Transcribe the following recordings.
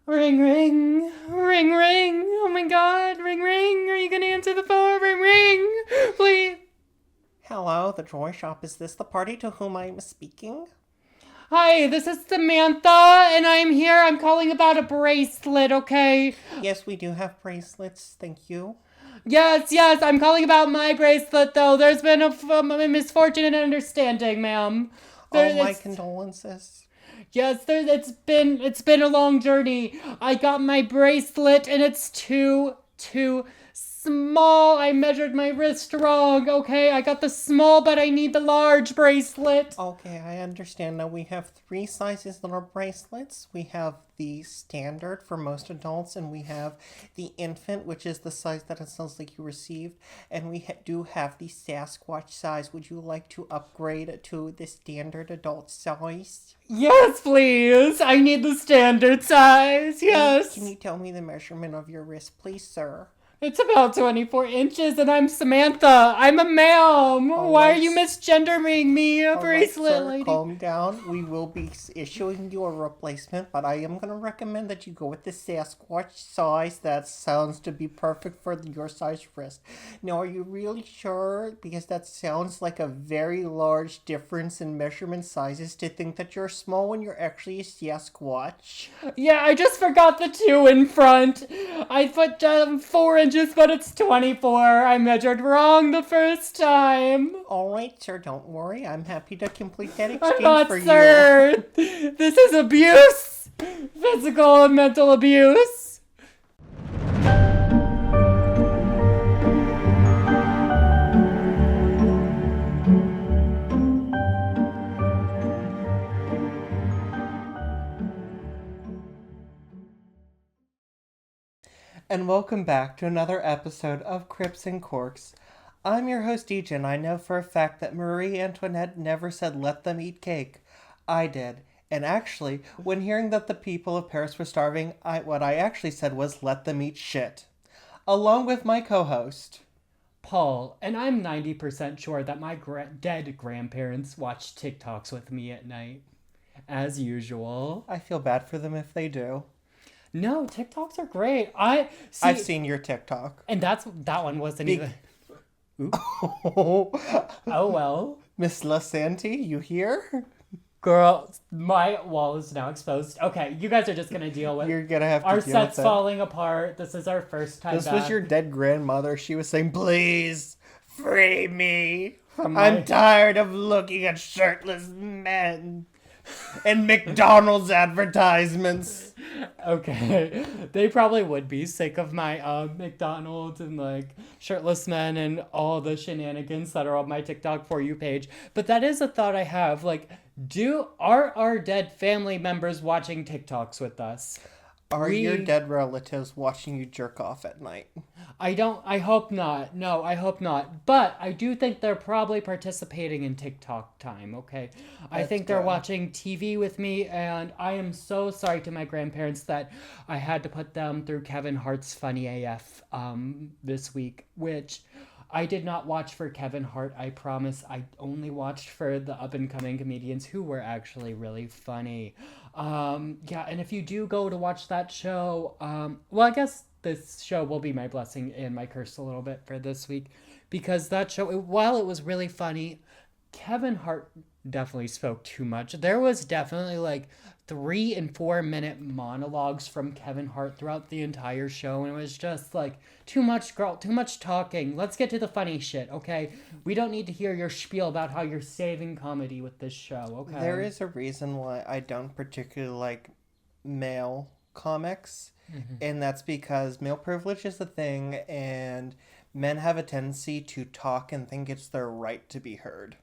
Ring, ring, ring, ring. Oh my god, ring, ring. Are you gonna answer the phone? Ring, ring, please. Hello, the Joy Shop. Is this the party to whom I am speaking? Hi, this is Samantha, and I'm here. I'm calling about a bracelet, okay? Yes, we do have bracelets, thank you. Yes, I'm calling about my bracelet, though. There's been a misfortune and understanding, ma'am. All my It's condolences. Yes, it's been a long journey. I got my bracelet and it's too small. I measured my wrist wrong. Okay, I got the small, but I need the large bracelet. Okay, I understand. Now we have three sizes in our bracelets. We have the standard for most adults, and we have the infant, which is the size that it sounds like you received, and we do have the Sasquatch size. Would you like to upgrade to the standard adult size? Yes, please. I need the standard size. Yes. Can you tell me the measurement of your wrist, please, sir? It's about 24 inches, and I'm Samantha. I'm a ma'am. Why are right. you misgendering me, a All right, bracelet sir, lady? calm down. We will be issuing you a replacement, but I am going to recommend that you go with the Sasquatch size. That sounds to be perfect for your size wrist. Now, are you really sure? Because that sounds like a very large difference in measurement sizes to think that you're small when you're actually a Sasquatch. Yeah, I just forgot the 2 in front. I put 4 inches, but it's 24. I measured wrong the first time. All right, sir, don't worry. I'm happy to complete that I'm exchange not, for you. sir. This is abuse. Physical and mental abuse. And welcome back to another episode of Crypts and Corks. I'm your host, DJ, and I know for a fact that Marie Antoinette never said let them eat cake. I did. And actually, when hearing that the people of Paris were starving, what I actually said was let them eat shit. Along with my co-host. Paul, and I'm 90% sure that my dead grandparents watch TikToks with me at night. As usual. I feel bad for them if they do. No, TikToks are great. I've seen your TikTok. And that one wasn't even. Oh, well. Miss LaSanti, you here? Girl, my wall is now exposed. Okay, you guys are just gonna deal with. You're gonna have to our deal set's with it. falling apart. This is our first time This back. was your dead grandmother. She was saying, please, free me. From I'm tired of looking at shirtless men and McDonald's advertisements. Okay, they probably would be sick of my McDonald's and like shirtless men and all the shenanigans that are on my TikTok For You page. But that is a thought I have. Like, are our dead family members watching TikToks with us? Are your dead relatives watching you jerk off at night? I hope not. No, I hope not. But I do think they're probably participating in TikTok time, okay? I think they're watching TV with me, and I am so sorry to my grandparents that I had to put them through Kevin Hart's Funny AF this week, which I did not watch for Kevin Hart, I promise. I only watched for the up-and-coming comedians who were actually really funny. Yeah, and if you do go to watch that show, well, I guess this show will be my blessing and my curse a little bit for this week, because that show, while it was really funny, Kevin Hart definitely spoke too much. There was definitely like 3 and 4 minute monologues from Kevin Hart throughout the entire show, and it was just like, too much, girl, too much talking. Let's get to the funny shit, okay? We don't need to hear your spiel about how you're saving comedy with this show, okay? There is a reason why I don't particularly like male comics, and that's because male privilege is a thing, and men have a tendency to talk and think it's their right to be heard.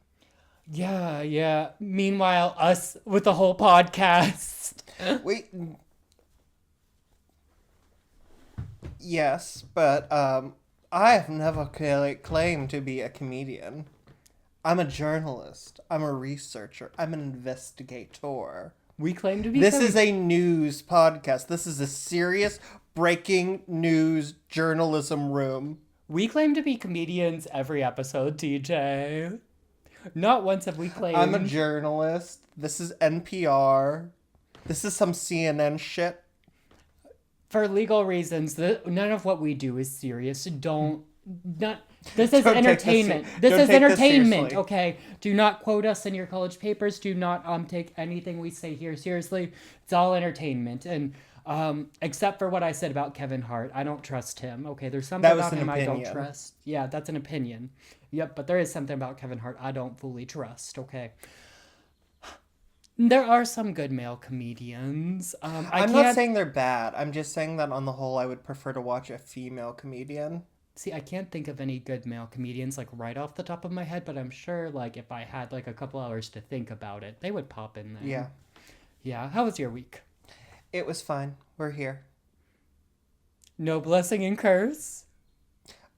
Yeah. Meanwhile, us with the whole podcast. Wait. Yes, but I have never claimed to be a comedian. I'm a journalist. I'm a researcher. I'm an investigator. We claim to be. This is a news podcast. This is a serious breaking news journalism room. We claim to be comedians every episode, TJ. Not once have we claimed. I'm a journalist. This is NPR. This is some CNN shit. for legal reasons, none of what we do is serious. This is Don't take entertainment. this This is entertainment, seriously. okay? Do not quote us in your college papers. Do not take anything we say here seriously. It's all entertainment. And except for what I said about Kevin Hart, I don't trust him. Okay, there's something That was about an him I don't opinion. trust. Yeah, that's an opinion. Yep, but there is something about Kevin Hart I don't fully trust. Okay. There are some good male comedians. I'm not saying they're bad. I'm just saying that on the whole, I would prefer to watch a female comedian. See, I can't think of any good male comedians like right off the top of my head, but I'm sure like if I had like a couple hours to think about it, they would pop in there. Yeah. Yeah. How was your week? It was fine. We're here. No blessing and curse.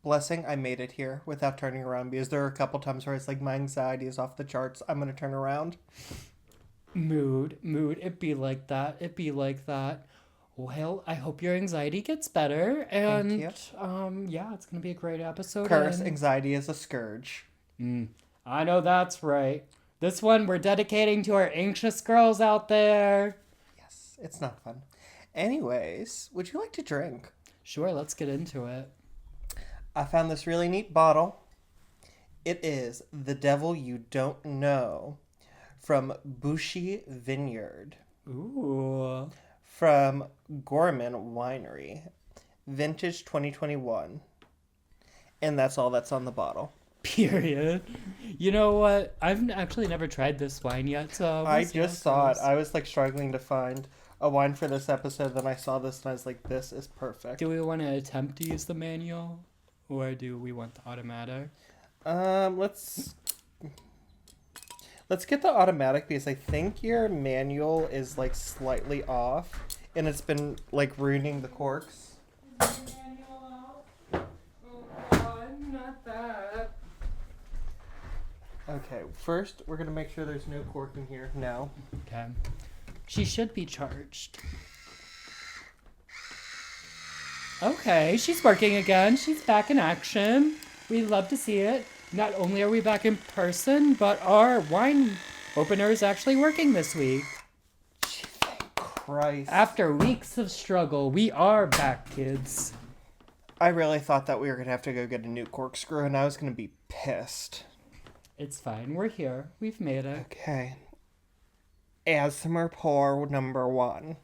Blessing, I made it here without turning around because there are a couple times where it's like my anxiety is off the charts. I'm going to turn around. Mood. It be like that. Well, I hope your anxiety gets better. And yeah, it's gonna be a great episode. Curse, anxiety is a scourge. I know that's right. This one we're dedicating to our anxious girls out there. Yes, it's not fun. Anyways, would you like to drink? Sure, let's get into it. I found this really neat bottle. It is The Devil You Don't Know from Bushy Vineyard. Ooh. From Gorman Winery. Vintage 2021. And that's all that's on the bottle. Period. You know what? I've actually never tried this wine yet, so I just saw it. I was like struggling to find a wine for this episode. Then I saw this and I was like, this is perfect. Do we want to attempt to use the manual? Or do we want the automatic? Let's get the automatic because I think your manual is like slightly off and it's been like ruining the corks. Is the manual out? Oh God, not that. Okay, first we're gonna make sure there's no cork in here. No. Okay. She should be charged. Okay, she's working again. She's back in action. We love to see it. Not only are we back in person, but our wine opener is actually working this week. Thank Christ. After weeks of struggle, we are back, kids. I really thought that we were gonna have to go get a new corkscrew and I was gonna be pissed. It's fine. We're here. We've made it. Okay. Asthma pour number 1.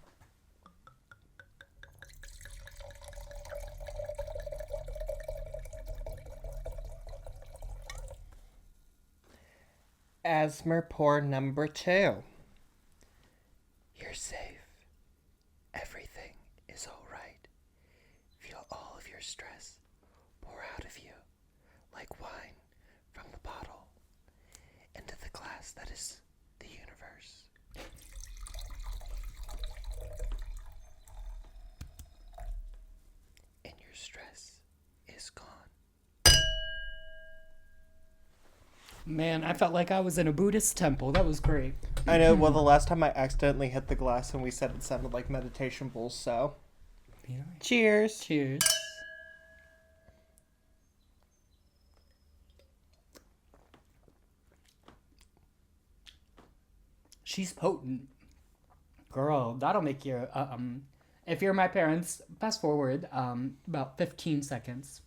Asthma pour number 2. You're safe. Everything is alright. Feel all of your stress pour out of you like wine from the bottle into the glass that is the universe. And your stress is gone. Man, I felt like I was in a Buddhist temple. That was great. I know, well, the last time I accidentally hit the glass and we said it sounded like meditation bowls, so. Yeah. Cheers. Cheers. She's potent. Girl, that'll make you, if you're my parents, fast forward, about 15 seconds.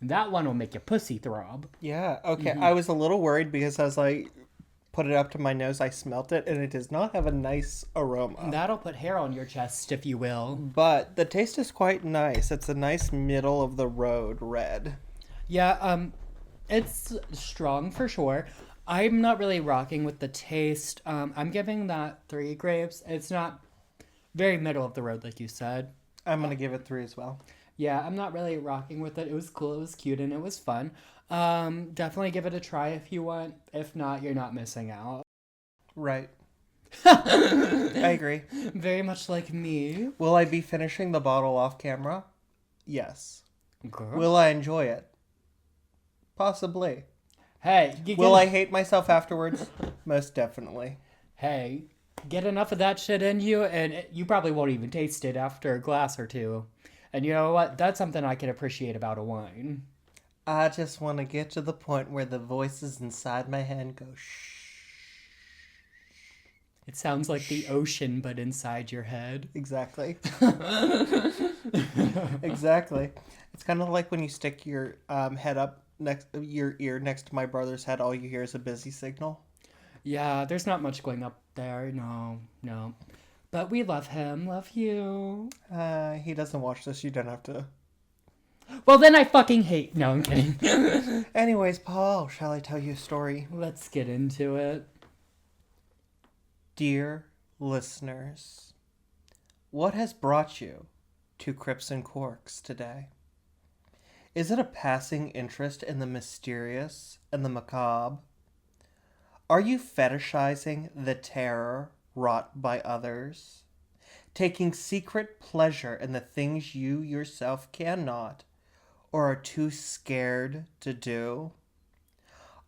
That one will make your pussy throb. Yeah, okay. I was a little worried because as I put it up to my nose, I smelt it, and it does not have a nice aroma. That'll put hair on your chest, if you will. But the taste is quite nice. It's a nice middle of the road red. Yeah, it's strong for sure. I'm not really rocking with the taste. I'm giving that 3 grapes. It's not very middle of the road, like you said. I'm going to give it 3 as well. Yeah, I'm not really rocking with it. It was cool, it was cute, and it was fun. Definitely give it a try if you want. If not, you're not missing out. Right. I agree. Very much like me. Will I be finishing the bottle off camera? Yes. Girl. Will I enjoy it? Possibly. Hey, Will I hate myself afterwards? Most definitely. Hey, get enough of that shit in you, and you probably won't even taste it after a glass or 2. And you know what? That's something I can appreciate about a wine. I just want to get to the point where the voices inside my head go shh. It sounds like the ocean, but inside your head. Exactly. Exactly. It's kind of like when you stick your head up your ear next to my brother's head. All you hear is a busy signal. Yeah, there's not much going up there. No. But we love him. Love you. He doesn't watch this. You don't have to. Well, then I fucking hate. No, I'm kidding. Anyways, Paul, shall I tell you a story? Let's get into it. Dear listeners, what has brought you to Crypts and Corks today? Is it a passing interest in the mysterious and the macabre? Are you fetishizing the terror wrought by others? Taking secret pleasure in the things you yourself cannot or are too scared to do?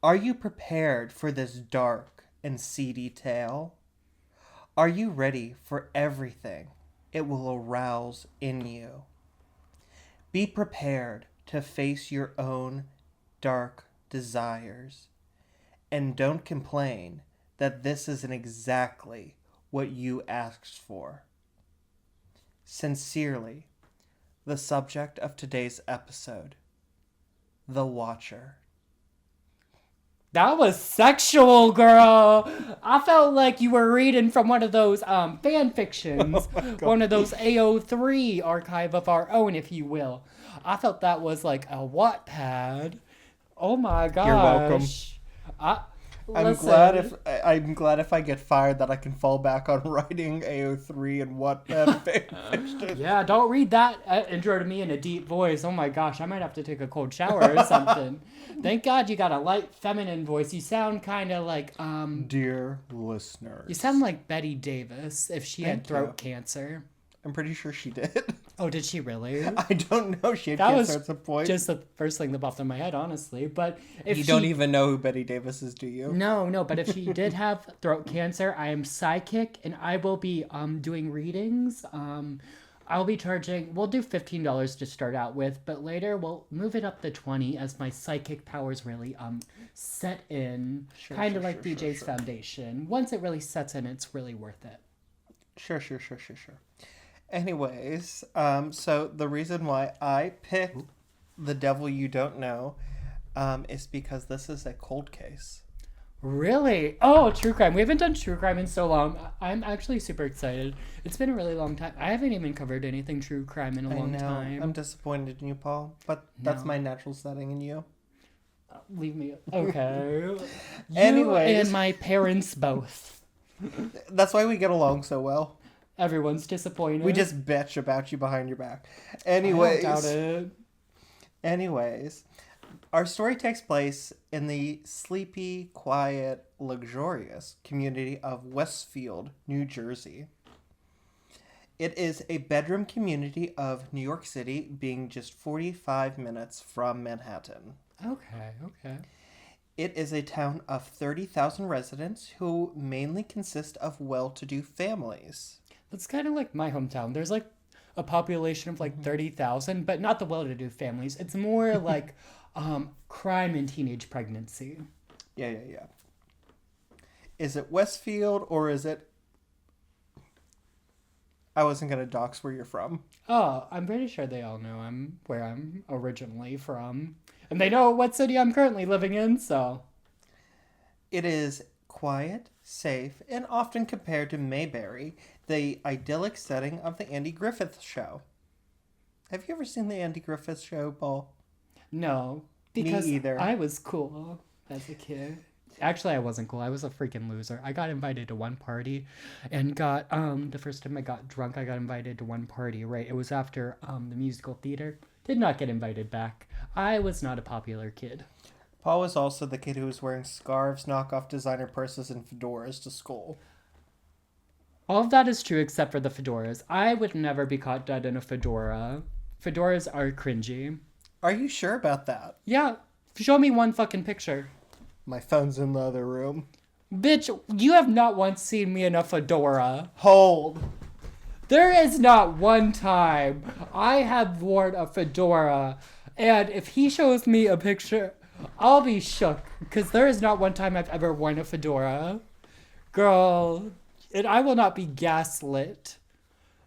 Are you prepared for this dark and seedy tale? Are you ready for everything it will arouse in you? Be prepared to face your own dark desires. And don't complain that this isn't exactly what you asked for. Sincerely, the subject of today's episode, The Watcher. That was sexual, girl. I felt like you were reading from one of those fan fictions. One of those AO3 archive of our own, if you will. I felt that was like a Wattpad. Oh my gosh. You're welcome. I'm Listen. glad if I get fired that I can fall back on writing AO3 and Wattpad fiction. Yeah, don't read that intro to me in a deep voice. Oh my gosh, I might have to take a cold shower or something. Thank God you got a light feminine voice. You sound kind of like Dear listeners, you sound like Betty Davis if she had Thank throat you. cancer. I'm pretty sure she did. Oh, did she really? I don't know. She had That cancer was at some point. just the first thing that popped in my head, honestly. But if You don't even know who Betty Davis is, do you? No, but if she did have throat cancer, I am psychic and I will be doing readings. I'll be charging, we'll do $15 to start out with, but later we'll move it up to $20 as my psychic powers really set in. Kind of like DJ's Foundation. Once it really sets in, it's really worth it. Sure. Anyways, so the reason why I picked The Devil You Don't Know is because this is a cold case. Really? Oh, true crime. We haven't done true crime in so long. I'm actually super excited. It's been a really long time. I haven't even covered anything true crime in a long time. I'm disappointed in you, Paul, but that's my natural setting in you. Leave me. Okay. Anyways. You and my parents both. That's why we get along so well. Everyone's disappointed. We just bitch about you behind your back. I don't doubt it. Anyways, our story takes place in the sleepy, quiet, luxurious community of Westfield, New Jersey. It is a bedroom community of New York City, being just 45 minutes from Manhattan. Okay. It is a town of 30,000 residents who mainly consist of well-to-do families. That's kind of like my hometown. There's like a population of like 30,000, but not the well-to-do families. It's more like crime and teenage pregnancy. Yeah. Is it Westfield or is it... I wasn't going to dox where you're from. Oh, I'm pretty sure they all know where I'm originally from. And they know what city I'm currently living in, so... It is quiet, safe, and often compared to Mayberry, the idyllic setting of the Andy Griffith Show. Have you ever seen the Andy Griffith Show, Paul? No, because Me either. I was cool as a kid. Actually, I wasn't cool. I was a freaking loser. I got invited to one party and got, the first time I got drunk, I got invited to one party, right? It was after the musical theater. Did not get invited back. I was not a popular kid. Paul was also the kid who was wearing scarves, knockoff designer purses, and fedoras to school. All of that is true except for the fedoras. I would never be caught dead in a fedora. Fedoras are cringy. Are you sure about that? Yeah, show me one fucking picture. My phone's in the other room. Bitch, you have not once seen me in a fedora. Hold. There is not one time I have worn a fedora, and if he shows me a picture, I'll be shook, because there is not one time I've ever worn a fedora. Girl, And I will not be gaslit.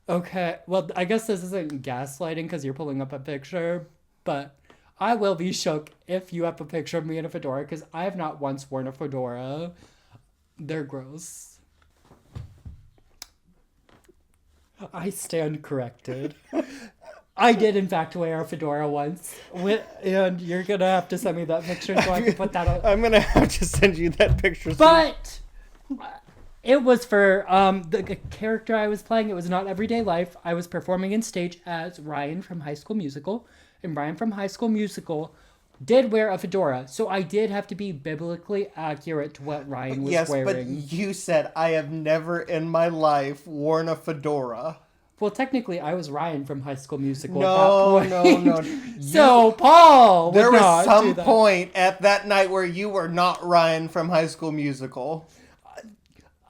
Okay, well, I guess this isn't gaslighting because you're pulling up a picture, but I will be shook if you have a picture of me in a fedora because I have not once worn a fedora. They're gross. I stand corrected. I did, in fact, wear a fedora once, and you're gonna have to send me that picture so I can put that on. I'm gonna have to send you that picture. But it was for the character I was playing. It was not everyday life. I was performing in stage as Ryan from High School Musical, and Ryan from High School Musical did wear a fedora, so I did have to be biblically accurate to what Ryan was wearing. But you said I have never in my life worn a fedora. Well, technically, I was Ryan from High School Musical No, at that point. no. So, Paul There would was not some do that. point at that night where you were not Ryan from High School Musical.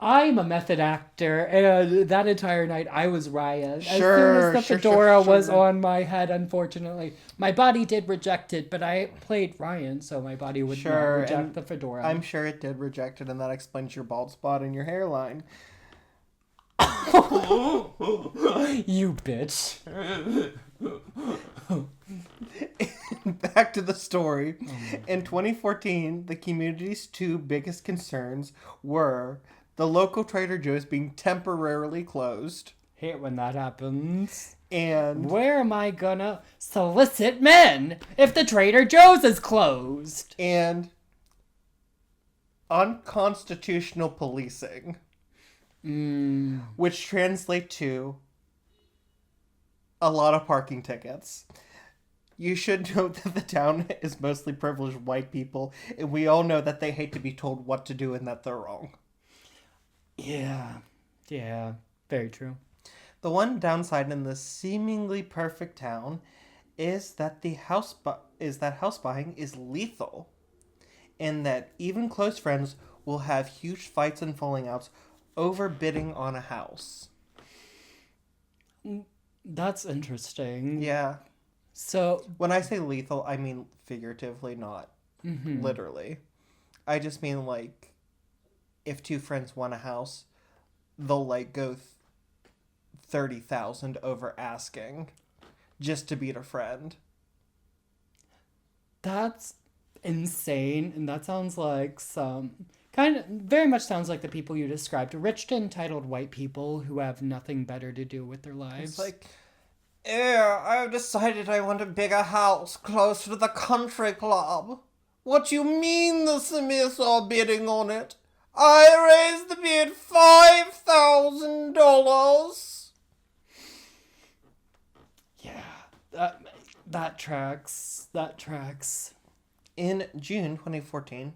I'm a method actor, and that entire night I was Ryan. As soon Sure, as the sure, fedora sure. was on my head, unfortunately. My body did reject it, but I played Ryan, so my body would not Sure, reject and the fedora. I'm sure it did reject it, and that explains your bald spot in your hairline. You bitch. Back to the story. In 2014, the community's two biggest concerns were the local Trader Joe's being temporarily closed Hate when that happens. and Where am I gonna solicit men if the Trader Joe's is closed? unconstitutional policing, which translate to a lot of parking tickets. You should note that the town is mostly privileged white people, and we all know that they hate to be told what to do and that they're wrong. Yeah, very true. The one downside in this seemingly perfect town is that house buying is lethal, and that even close friends will have huge fights and falling outs over bidding on a house. That's interesting. Yeah. So, When I say lethal, I mean figuratively, not literally. I just mean, like, if two friends want a house, they'll, like, go 30,000 over asking just to beat a friend. that's insane, and that sounds like very much sounds like the people you described, rich to entitled white people who have nothing better to do with their lives. It's like, yeah, I've decided I want a bigger house close to the country club. What do you mean the Smiths are bidding on it? I raised the bid $5,000. Yeah, that tracks. In June 2014,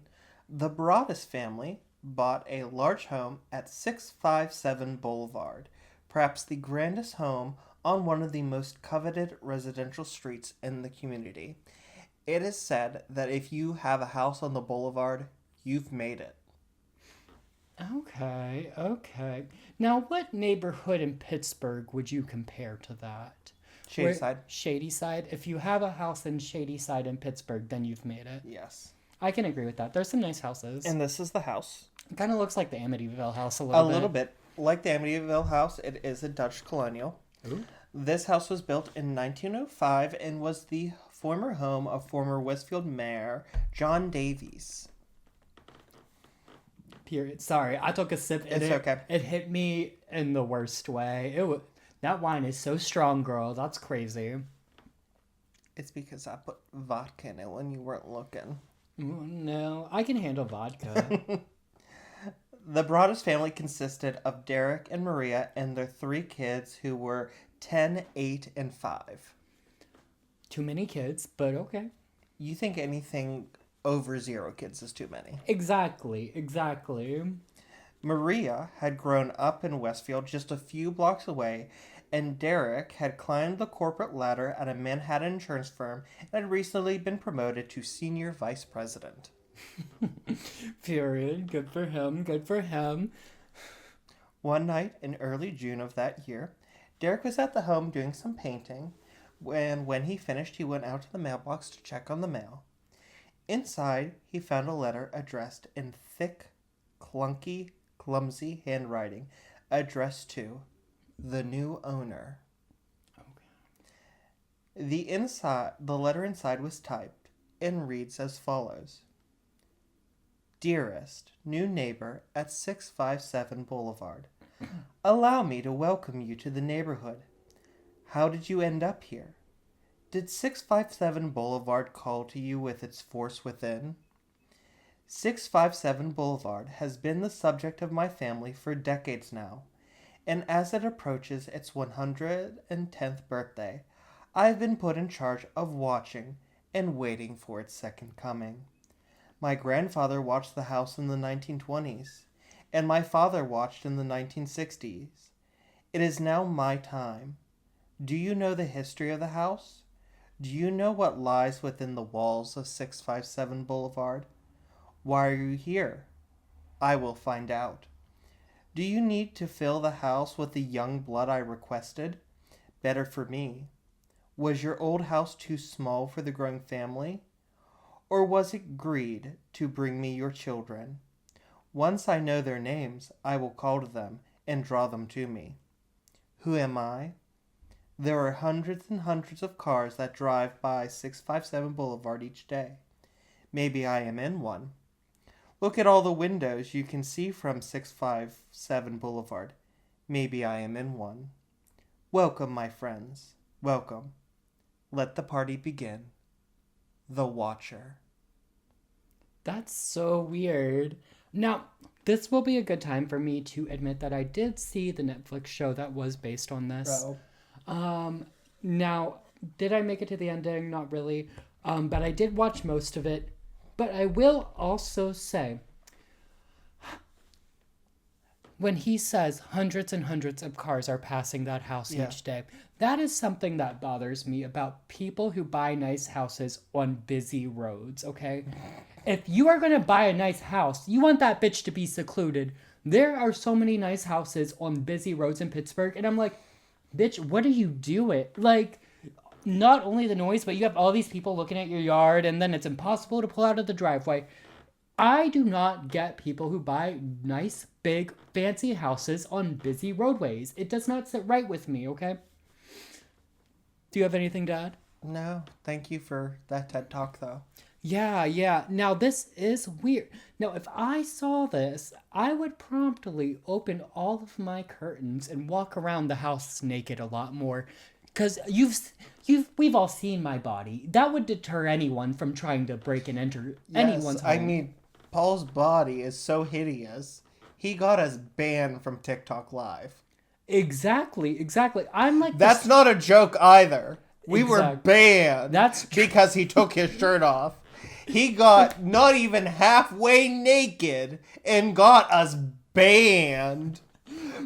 the Broaddus family bought a large home at 657 Boulevard, perhaps the grandest home on one of the most coveted residential streets in the community. It is said that if you have a house on the boulevard, you've made it. Okay. Now, what neighborhood in Pittsburgh would you compare to that? Shadyside. Shadyside. If you have a house in Shadyside in Pittsburgh, then you've made it. Yes. I can agree with that. There's some nice houses. And this is the house. It kind of looks like the Amityville house a little bit. A little bit. Like the Amityville house, it is a Dutch colonial. Ooh. This house was built in 1905 and was the former home of former Westfield Mayor John Davies. Period. Sorry, I took a sip. And It's okay. It hit me in the worst way. That wine is so strong, girl. That's crazy. It's because I put vodka in it when you weren't looking. Ooh, no, I can handle vodka. The Broaddus family consisted of Derek and Maria and their 3 kids who were 10, 8, and 5. Too many kids, but okay. You think anything over 0 kids is too many. Exactly. Maria had grown up in Westfield just a few blocks away, and Derek had climbed the corporate ladder at a Manhattan insurance firm and had recently been promoted to senior vice president. Period. Good for him. One night in early June of that year, Derek was at the home doing some painting, and when he finished, he went out to the mailbox to check on the mail. Inside, he found a letter addressed in thick, clunky, clumsy handwriting addressed to the new owner. The letter inside was typed and reads as follows. Dearest new neighbor at 657 Boulevard, allow me to welcome you to the neighborhood. How did you end up here? Did 657 Boulevard call to you with its force within? 657 Boulevard has been the subject of my family for decades now, and as it approaches its 110th birthday, I've been put in charge of watching and waiting for its second coming. My grandfather watched the house in the 1920s, and my father watched in the 1960s. It is now my time. Do you know the history of the house? Do you know what lies within the walls of 657 Boulevard? Why are you here? I will find out. Do you need to fill the house with the young blood I requested? Better for me. Was your old house too small for the growing family? Or was it greed to bring me your children? Once I know their names, I will call to them and draw them to me. Who am I? There are hundreds and hundreds of cars that drive by 657 Boulevard each day. Maybe I am in one. Look at all the windows you can see from 657 Boulevard. Maybe I am in one. Welcome, my friends. Welcome. Let the party begin. The Watcher. That's so weird. Now, this will be a good time for me to admit that I did see the Netflix show that was based on this. Now, did I make it to the ending? Not really. But I did watch most of it. But I will also say, when he says hundreds and hundreds of cars are passing that house each day, that is something that bothers me about people who buy nice houses on busy roads, okay? If you are going to buy a nice house, you want that bitch to be secluded. There are so many nice houses on busy roads in Pittsburgh, and I'm like, bitch, what are you doing? Like, not only the noise, but you have all these people looking at your yard, and then it's impossible to pull out of the driveway. I do not get people who buy nice, big, fancy houses on busy roadways. It does not sit right with me, okay? Do you have anything to add? No, thank you for that TED Talk, though. Yeah. Now, this is weird. Now, if I saw this, I would promptly open all of my curtains and walk around the house naked a lot more. Because we've all seen my body. That would deter anyone from trying to break and enter anyone's home. I mean, Paul's body is so hideous. He got us banned from TikTok Live. Exactly. I'm like... That's not a joke either. We were banned because he took his shirt off. He got not even halfway naked and got us banned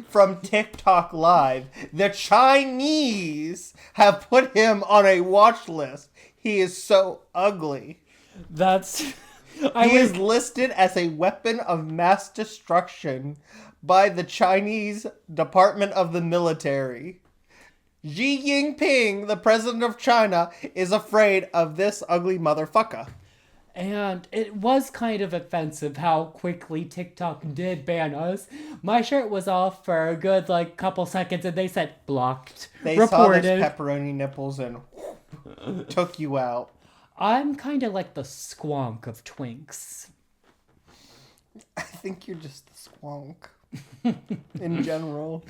from TikTok Live. The Chinese have put him on a watch list. He is so ugly. He is listed as a weapon of mass destruction by the Chinese Department of the Military. Xi Jinping, the president of China, is afraid of this ugly motherfucker. And it was kind of offensive how quickly TikTok did ban us. My shirt was off for a good, couple seconds, and they said blocked. They reported. Saw those pepperoni nipples and took you out. I'm kind of like the squonk of twinks. I think you're just the squonk. In general.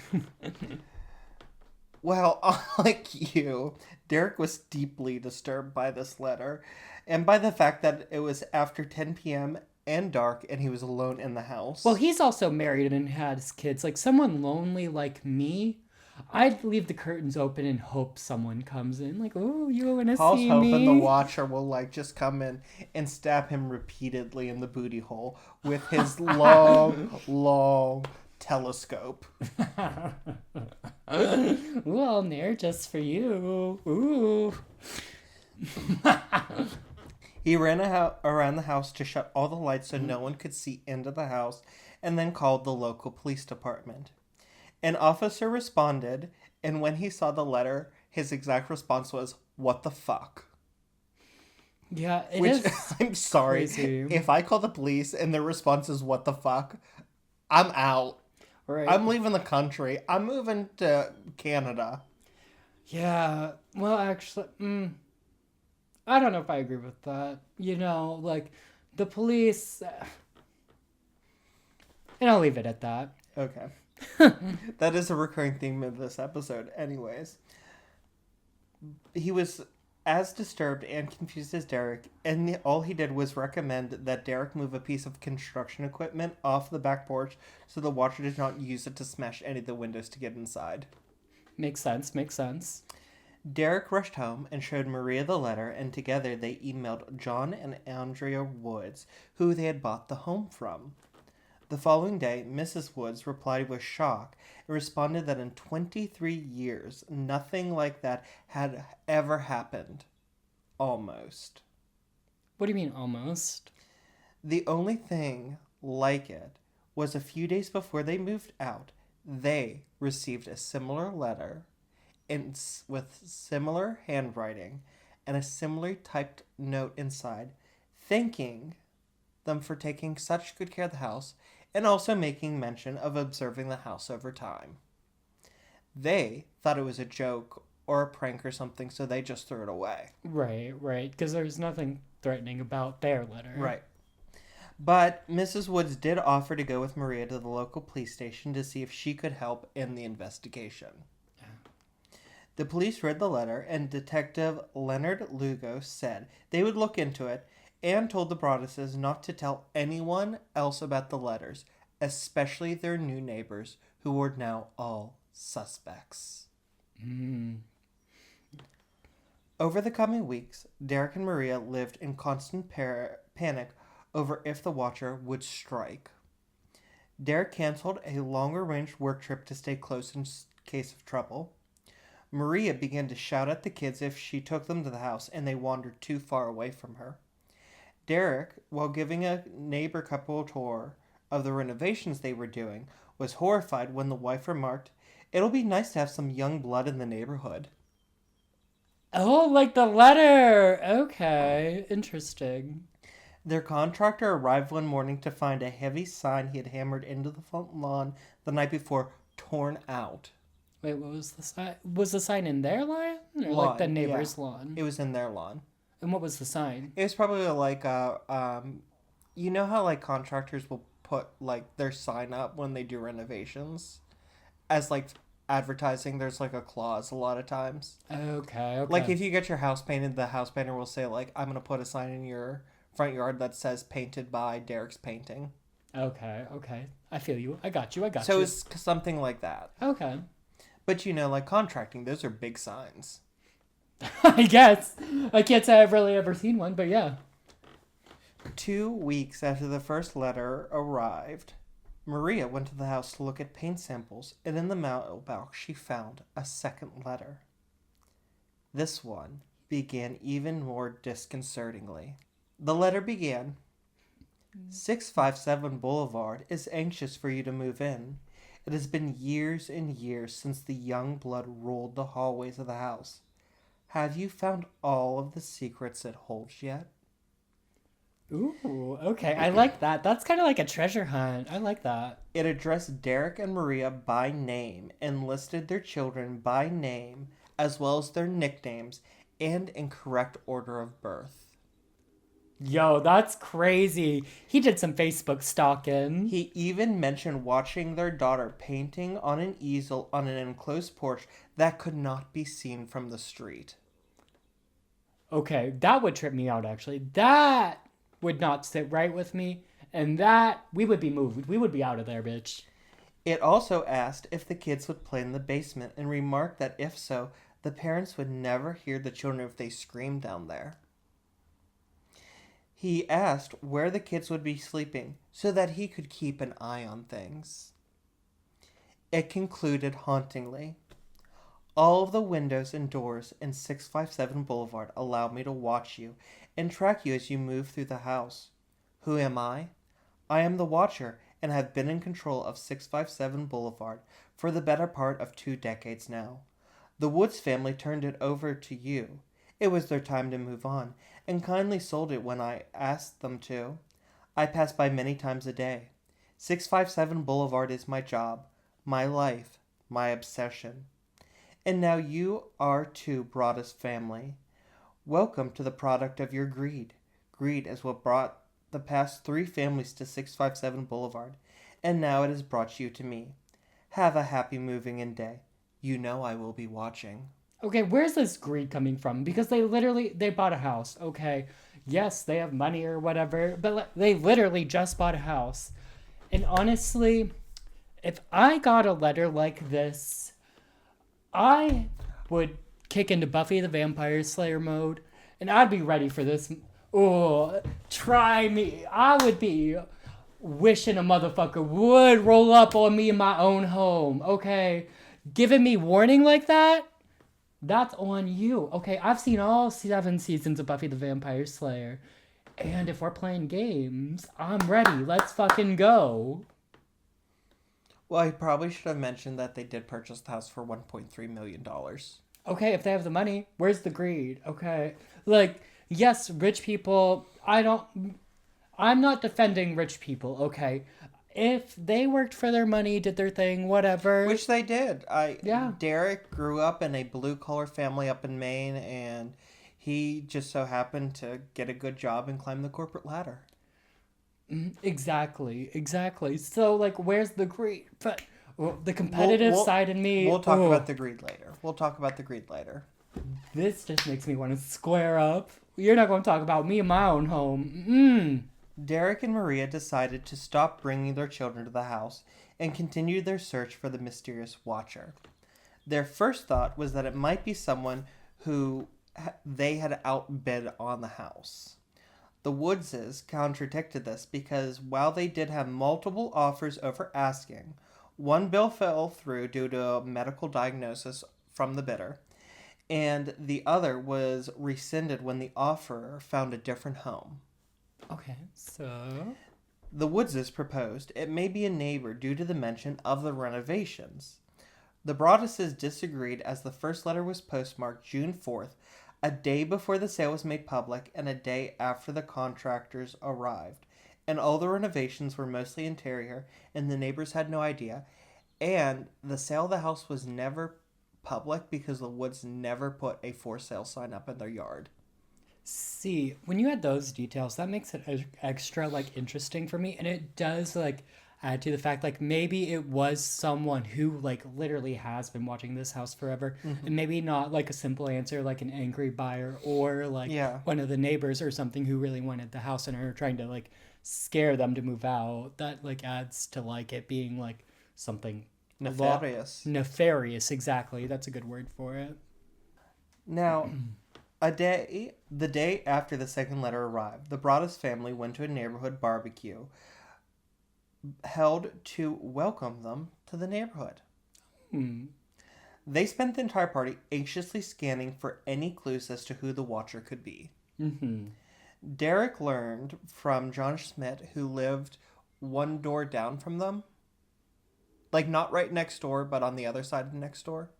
Well, unlike you, Derek was deeply disturbed by this letter and by the fact that it was after 10 p.m. and dark and he was alone in the house. Well, he's also married and has kids. Like, someone lonely like me, I'd leave the curtains open and hope someone comes in. Like, oh, you want to see me? Paul's hoping the Watcher will, just come in and stab him repeatedly in the booty hole with his long telescope. Ooh, I'll nair just for you. Ooh. He ran around the house to shut all the lights so no one could see into the house, and then called the local police department. An officer responded, and when he saw the letter, his exact response was, "What the fuck?" Yeah, it is. I'm sorry. Crazy. If I call the police and their response is "What the fuck," I'm out. Right. I'm leaving the country. I'm moving to Canada. Yeah. Well, actually, I don't know if I agree with that. Like the police. And I'll leave it at that. Okay. That is a recurring theme of this episode, anyways. He was as disturbed and confused as Derek, and all he did was recommend that Derek move a piece of construction equipment off the back porch so the watcher did not use it to smash any of the windows to get inside. Makes sense. Makes sense. Derek rushed home and showed Maria the letter, and together they emailed John and Andrea Woods, who they had bought the home from. The following day, Mrs. Woods replied with shock and responded that in 23 years, nothing like that had ever happened. Almost. What do you mean, almost? The only thing like it was a few days before they moved out, they received a similar letter with similar handwriting and a similarly typed note inside, thanking them for taking such good care of the house and also making mention of observing the house over time. They thought it was a joke or a prank or something, so they just threw it away. Right, because there's nothing threatening about their letter. Right. But Mrs. Woods did offer to go with Maria to the local police station to see if she could help in the investigation. The police read the letter, and Detective Leonard Lugo said they would look into it and told the Broadduses not to tell anyone else about the letters, especially their new neighbors, who were now all suspects. Over the coming weeks, Derek and Maria lived in constant panic over if the Watcher would strike. Derek canceled a longer-range work trip to stay close in case of trouble. Maria began to shout at the kids if she took them to the house and they wandered too far away from her. Derek, while giving a neighbor couple a tour of the renovations they were doing, was horrified when the wife remarked, "It'll be nice to have some young blood in the neighborhood." Oh, like the letter! Okay, interesting. Their contractor arrived one morning to find a heavy sign he had hammered into the front lawn the night before torn out. Wait, what was the sign? Was the sign in their lawn? Or like the neighbor's lawn? It was in their lawn. And what was the sign? It was probably like you know how like contractors will put like their sign up when they do renovations as like advertising. There's like a clause a lot of times. Okay. Like if you get your house painted, the house painter will say like, "I'm gonna put a sign in your front yard that says painted by Derek's Painting." Okay. I feel you. I got you. So it's something like that. Okay. But like contracting, those are big signs. I guess. I can't say I've really ever seen one, but yeah. 2 weeks after the first letter arrived, Maria went to the house to look at paint samples, and in the mailbox she found a second letter. This one began even more disconcertingly. The letter began, 657 Boulevard is anxious for you to move in. It has been years and years since the young blood ruled the hallways of the house. Have you found all of the secrets it holds yet? Ooh, okay. I like that. That's kind of like a treasure hunt. I like that. It addressed Derek and Maria by name and listed their children by name, as well as their nicknames, and in correct order of birth. Yo, that's crazy. He did some Facebook stalking. He even mentioned watching their daughter painting on an easel on an enclosed porch that could not be seen from the street. Okay, that would trip me out, actually. That would not sit right with me. And that, we would be moved. We would be out of there, bitch. It also asked if the kids would play in the basement and remarked that if so, the parents would never hear the children if they screamed down there. He asked where the kids would be sleeping so that he could keep an eye on things. It concluded hauntingly. All of the windows and doors in 657 Boulevard allow me to watch you and track you as you move through the house. Who am I? I am the Watcher and have been in control of 657 Boulevard for the better part of 2 decades now. The Woods family turned it over to you. It was their time to move on, and kindly sold it when I asked them to. I pass by many times a day. 657 Boulevard is my job. my life, my obsession. And now you are too, broadest family. Welcome to the product of your greed. Greed is what brought the past 3 families to 657 Boulevard, and now it has brought you to me. Have a happy moving in day. You know I will be watching. Okay, where's this greed coming from? Because they bought a house. Okay, yes, they have money or whatever, but they literally just bought a house. And honestly, if I got a letter like this, I would kick into Buffy the Vampire Slayer mode, and I'd be ready for this. Oh, try me. I would be wishing a motherfucker would roll up on me in my own home, okay? Giving me warning like that? That's on you. Okay, I've seen all 7 seasons of Buffy the Vampire Slayer. And if we're playing games, I'm ready. Let's fucking go. Well, I probably should have mentioned that they did purchase the house for $1.3 million. Okay, if they have the money, where's the greed? Okay. Like, yes, rich people, I'm not defending rich people, okay? If they worked for their money, did their thing, whatever. Which they did. Yeah. Derek grew up in a blue-collar family up in Maine, and he just so happened to get a good job and climb the corporate ladder. Exactly. So, like, where's the greed? But the competitive side in me... We'll talk about the greed later. This just makes me want to square up. You're not going to talk about me in my own home. Derek and Maria decided to stop bringing their children to the house and continued their search for the mysterious watcher. Their first thought was that it might be someone who they had outbid on the house. The Woodses contradicted this because while they did have multiple offers over asking, one bill fell through due to a medical diagnosis from the bidder, and the other was rescinded when the offerer found a different home. Okay, so... The Woodses proposed it may be a neighbor due to the mention of the renovations. The Broadduses disagreed as the first letter was postmarked June 4th, a day before the sale was made public and a day after the contractors arrived. And all the renovations were mostly interior, and the neighbors had no idea. And the sale of the house was never public because the Woods never put a for sale sign up in their yard. See, when you add those details, that makes it extra, like, interesting for me. And it does, like, add to the fact, like, maybe it was someone who, like, literally has been watching this house forever. Mm-hmm. And maybe not, like, a simple answer, like an angry buyer or, like, one of the neighbors or something who really wanted the house and are trying to, like, scare them to move out. That, like, adds to, like, it being, like, something... Nefarious. Nefarious, exactly. That's a good word for it. Now... The day after the second letter arrived, the Broaddus family went to a neighborhood barbecue held to welcome them to the neighborhood. They spent the entire party anxiously scanning for any clues as to who the watcher could be. Derek learned from John Schmidt, who lived one door down from them. Like, not right next door, but on the other side of the next door.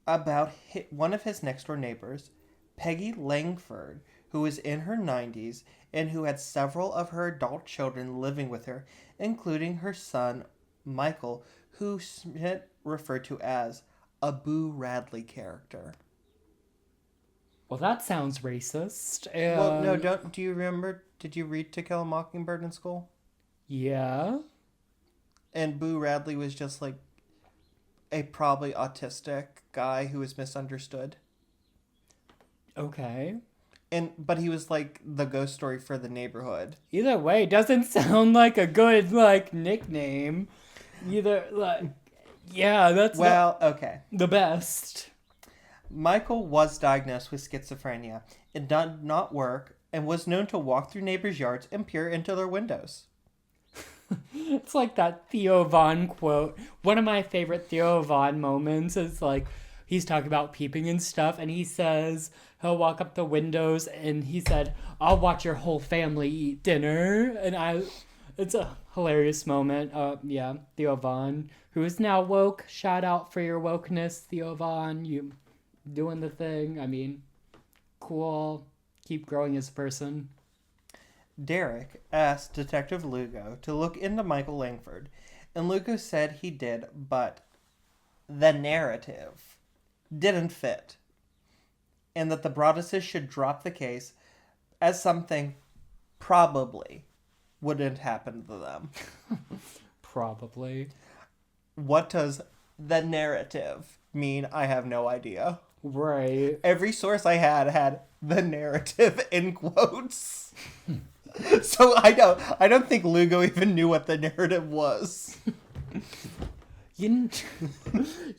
About one of his next door neighbors, Peggy Langford, who was in her 90s and who had several of her adult children living with her, including her son, Michael, who Schmidt referred to as a Boo Radley character. Well, that sounds racist. Well, no, do you remember, did you read To Kill a Mockingbird in school? Yeah. And Boo Radley was just like a probably autistic guy who was misunderstood. Okay. But he was like the ghost story for the neighborhood. Either way, doesn't sound like a good, like, nickname. Either, like, yeah, that's okay. The best. Michael was diagnosed with schizophrenia. It did not work and was known to walk through neighbors' yards and peer into their windows. It's like that Theo Von quote. One of my favorite Theo Von moments is, like, he's talking about peeping and stuff, and he says he'll walk up the windows, and he said, "I'll watch your whole family eat dinner." And it's a hilarious moment. Yeah, Theo Von, who is now woke. Shout out for your wokeness, Theo Von. You doing the thing. I mean, cool. Keep growing as a person. Derek asked Detective Lugo to look into Michael Langford, And Lugo said he did, but the narrative didn't fit. And that the Broadduses should drop the case as something probably wouldn't happen to them. Probably. What does the narrative mean? I have no idea. Right. Every source I had the narrative in quotes. So I don't think Lugo even knew what the narrative was. You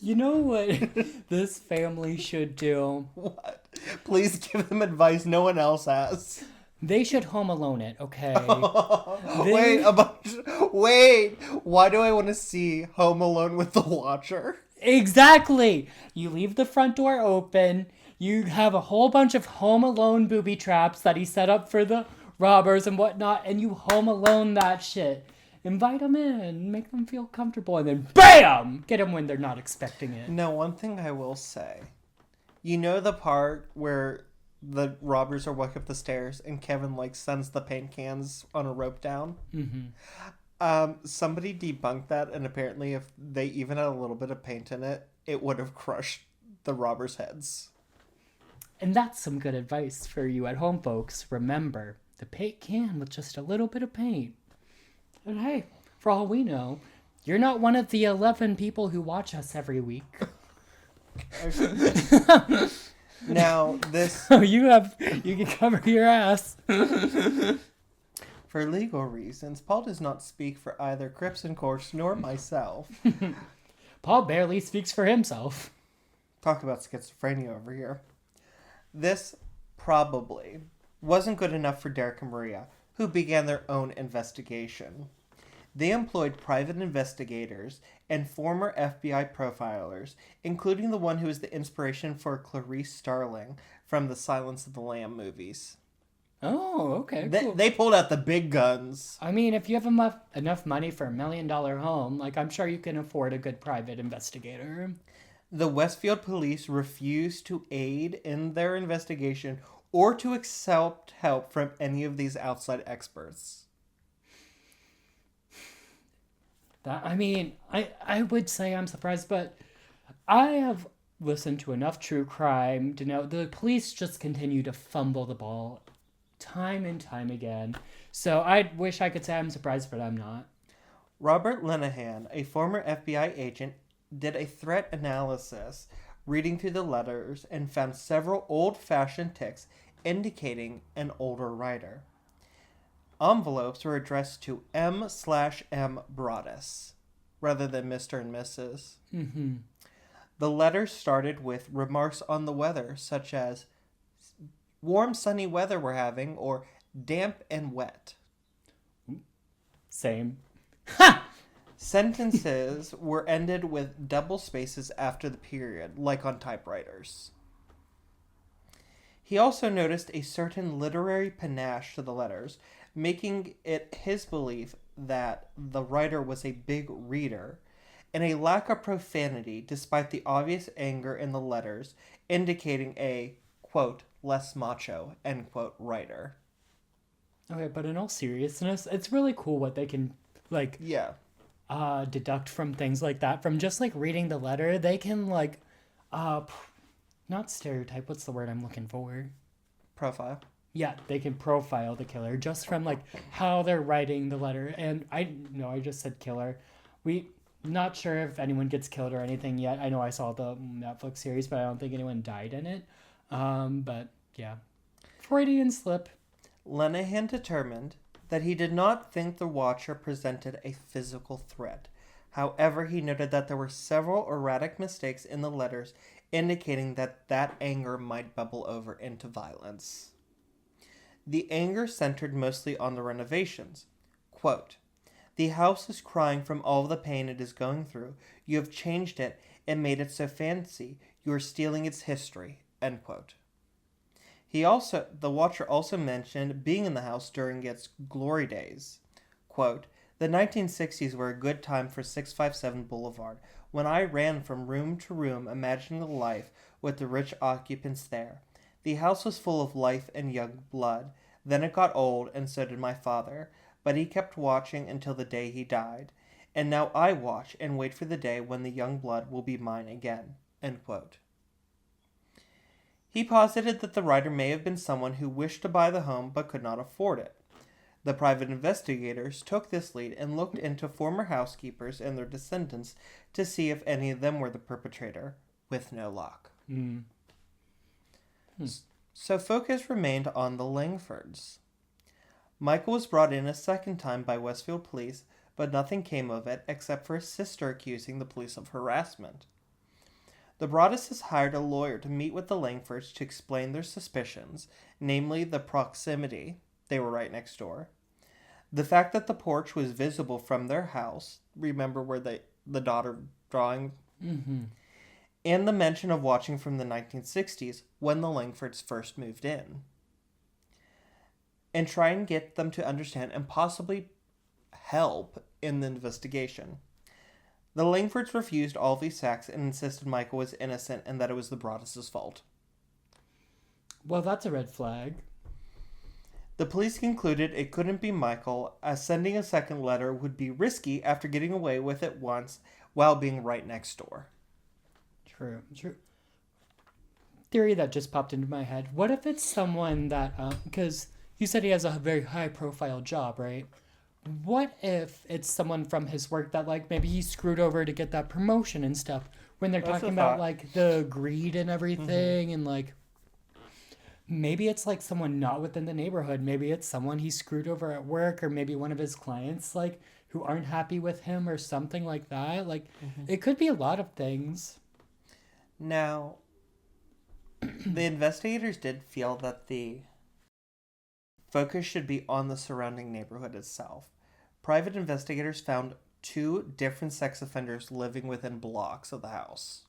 know what this family should do? What? Please give them advice no one else has. They should Home Alone it, okay? Wait. Why do I want to see Home Alone with the Watcher? Exactly! You leave the front door open. You have a whole bunch of Home Alone booby traps that he set up for the robbers and whatnot, and you Home Alone that shit. Invite them in, make them feel comfortable, and then BAM! Get them when they're not expecting it. No, one thing I will say. You know the part where the robbers are walking up the stairs and Kevin, sends the paint cans on a rope down? Mm-hmm. Somebody debunked that, and apparently if they even had a little bit of paint in it, it would have crushed the robbers' heads. And that's some good advice for you at home, folks. Remember, the paint can with just a little bit of paint. And hey, for all we know, you're not one of the 11 people who watch us every week. Now, this... So you can cover your ass. For legal reasons, Paul does not speak for either Crypts and Corks nor myself. Paul barely speaks for himself. Talk about schizophrenia over here. This probably wasn't good enough for Derek and Maria, who began their own investigation. They employed private investigators and former FBI profilers, including the one who was the inspiration for Clarice Starling from the Silence of the Lamb movies. Oh, okay, cool. They pulled out the big guns. I mean, if you have enough money for $1 million home, I'm sure you can afford a good private investigator. The Westfield police refused to aid in their investigation or to accept help from any of these outside experts. I would say I'm surprised, but I have listened to enough true crime to know the police just continue to fumble the ball time and time again. So I wish I could say I'm surprised, but I'm not. Robert Lenahan, a former FBI agent, did a threat analysis reading through the letters and found several old-fashioned ticks indicating an older writer. Envelopes were addressed to M/M Broaddus rather than Mr. and Mrs. Mm-hmm. The letters started with remarks on the weather, such as warm, sunny weather we're having, or damp and wet. Same. Ha! Sentences were ended with double spaces after the period, like on typewriters. He also noticed a certain literary panache to the letters, making it his belief that the writer was a big reader, and a lack of profanity despite the obvious anger in the letters, indicating a, quote, less macho, end quote, writer. Okay, but in all seriousness, it's really cool what they can, deduct from things like that. From just, reading the letter, they can, not stereotype, what's the word I'm looking for? Profile. Yeah, they can profile the killer just from, how they're writing the letter. And I just said killer. Not sure if anyone gets killed or anything yet. I know I saw the Netflix series, but I don't think anyone died in it. But, yeah. Freudian slip. Lenahan determined that he did not think the Watcher presented a physical threat. However, he noted that there were several erratic mistakes in the letters indicating that anger might bubble over into violence. The anger centered mostly on the renovations. Quote, "The house is crying from all the pain it is going through. You have changed it and made it so fancy. You are stealing its history." End quote. The Watcher also mentioned being in the house during its glory days. Quote, "The 1960s were a good time for 657 Boulevard, when I ran from room to room imagining the life with the rich occupants there. The house was full of life and young blood. Then it got old, and so did my father, but he kept watching until the day he died. and now I watch and wait for the day when the young blood will be mine again." End quote. He posited that the writer may have been someone who wished to buy the home but could not afford it. The private investigators took this lead and looked into former housekeepers and their descendants to see if any of them were the perpetrator, with no luck. So focus remained on the Langfords. Michael was brought in a second time by Westfield police, but nothing came of it except for his sister accusing the police of harassment. The Broadduses hired a lawyer to meet with the Langfords to explain their suspicions, namely the proximity, they were right next door, the fact that the porch was visible from their house, remember where the daughter drawing, and the mention of watching from the 1960s when the Langfords first moved in, and try and get them to understand and possibly help in the investigation. The Langfords refused all these facts and insisted Michael was innocent and that it was the Broadduses' fault. Well, that's a red flag. The police concluded it couldn't be Michael, as sending a second letter would be risky after getting away with it once while being right next door. True. Theory that just popped into my head. What if it's someone that, because you said he has a very high-profile job, right? What if it's someone from his work that, like, maybe he screwed over to get that promotion and stuff when they're talking about, like, the greed and everything and, like, maybe it's, like, someone not within the neighborhood. Maybe it's someone he screwed over at work or maybe one of his clients, like, who aren't happy with him or something like that. Like, it could be a lot of things. Now, the investigators did feel that the focus should be on the surrounding neighborhood itself. Private investigators found 2 different sex offenders living within blocks of the house.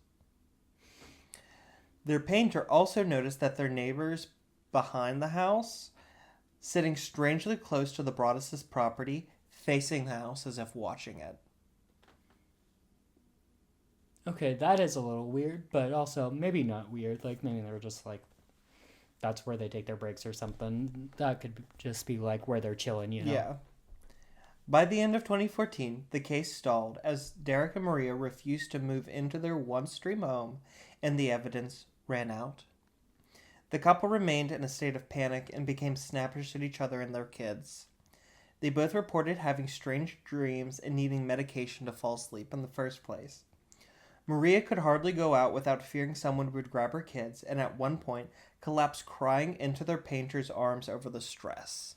Their painter also noticed that their neighbors behind the house, sitting strangely close to the Broadduses' property, facing the house as if watching it. Okay, that is a little weird, but also maybe not weird. Like, maybe they're just, like, that's where they take their breaks or something. That could just be, like, where they're chilling, you know? Yeah. By the end of 2014, the case stalled as Derek and Maria refused to move into their one-stream home and the evidence ran out. The couple remained in a state of panic and became snappish at each other and their kids. They both reported having strange dreams and needing medication to fall asleep in the first place. Maria could hardly go out without fearing someone would grab her kids and at one point collapsed crying into their painter's arms over the stress.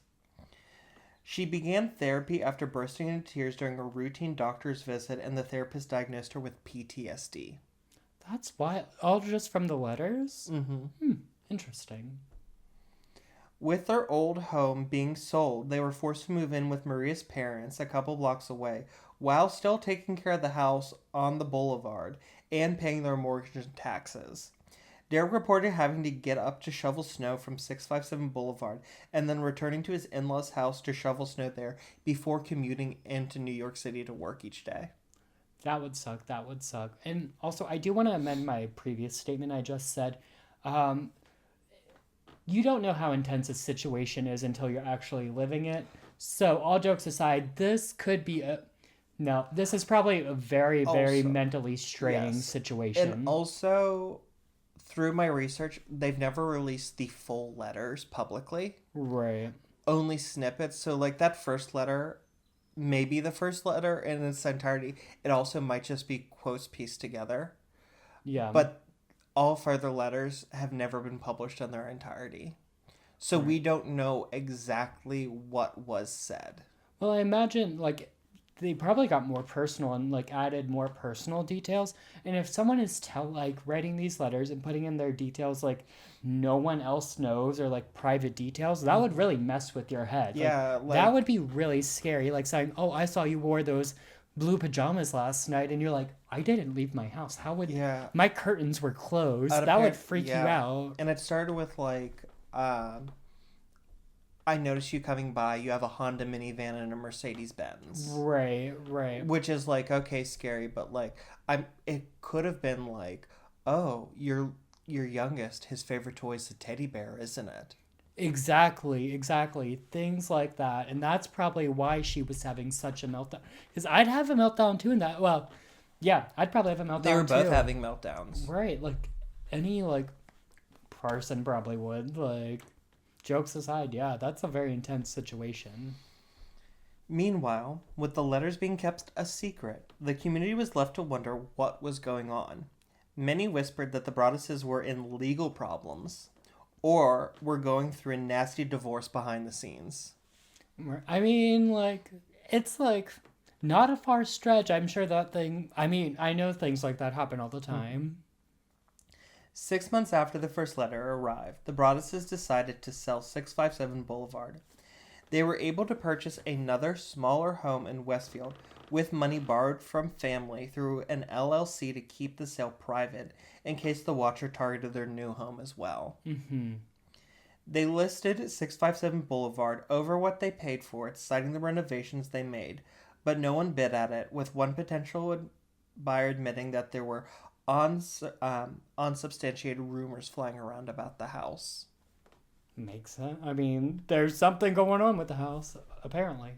She began therapy after bursting into tears during a routine doctor's visit and the therapist diagnosed her with PTSD. That's why, all just from the letters? Mm-hmm. Interesting. With their old home being sold, they were forced to move in with Maria's parents a couple blocks away, while still taking care of the house on the boulevard and paying their mortgage and taxes. Derek reported having to get up to shovel snow from 657 Boulevard and then returning to his in-laws' house to shovel snow there before commuting into New York City to work each day. That would suck. And also, I do want to amend my previous statement I just said. You don't know how intense a situation is until you're actually living it. So, all jokes aside, this could be this is probably a very, very mentally straining situation. And also, through my research, they've never released the full letters publicly. Right. Only snippets. So, like, that first letter, maybe the first letter in its entirety. It also might just be quotes pieced together. Yeah. But all further letters have never been published in their entirety. So we don't know exactly what was said. Well, I imagine, like, they probably got more personal and, like, added more personal details. And if someone is writing these letters and putting in their details, like, no one else knows or, like, private details, that would really mess with your head. Yeah. That would be really scary. Like, saying, oh, I saw you wore those blue pajamas last night, and you're like, I didn't leave my house. How would... Yeah. My curtains were closed. That would freak you out. And it started with, like, I noticed you coming by. You have a Honda minivan and a Mercedes Benz. Right. Which is, like, okay, scary, but, like, it could have been, like, oh, your youngest, his favorite toy is a teddy bear, isn't it? Exactly. Things like that. And that's probably why she was having such a meltdown. Because I'd have a meltdown too in that. Well, yeah, I'd probably have a meltdown too. They were both having meltdowns. Right. Like, any, like, person probably would. Like, jokes aside, yeah, that's a very intense situation. Meanwhile, with the letters being kept a secret, the community was left to wonder what was going on. Many whispered that the Broadduses were in legal problems or were going through a nasty divorce behind the scenes. I mean, like, it's like not a far stretch. I'm sure that thing, I mean, I know things like that happen all the time. 6 months after the first letter arrived, the Broadduses decided to sell 657 Boulevard. They were able to purchase another smaller home in Westfield with money borrowed from family through an LLC to keep the sale private in case the watcher targeted their new home as well. Mm-hmm. They listed 657 Boulevard over what they paid for it, citing the renovations they made, but no one bid at it, with one potential buyer admitting that there were unsubstantiated rumors flying around about the house. Makes sense. I mean, there's something going on with the house, apparently.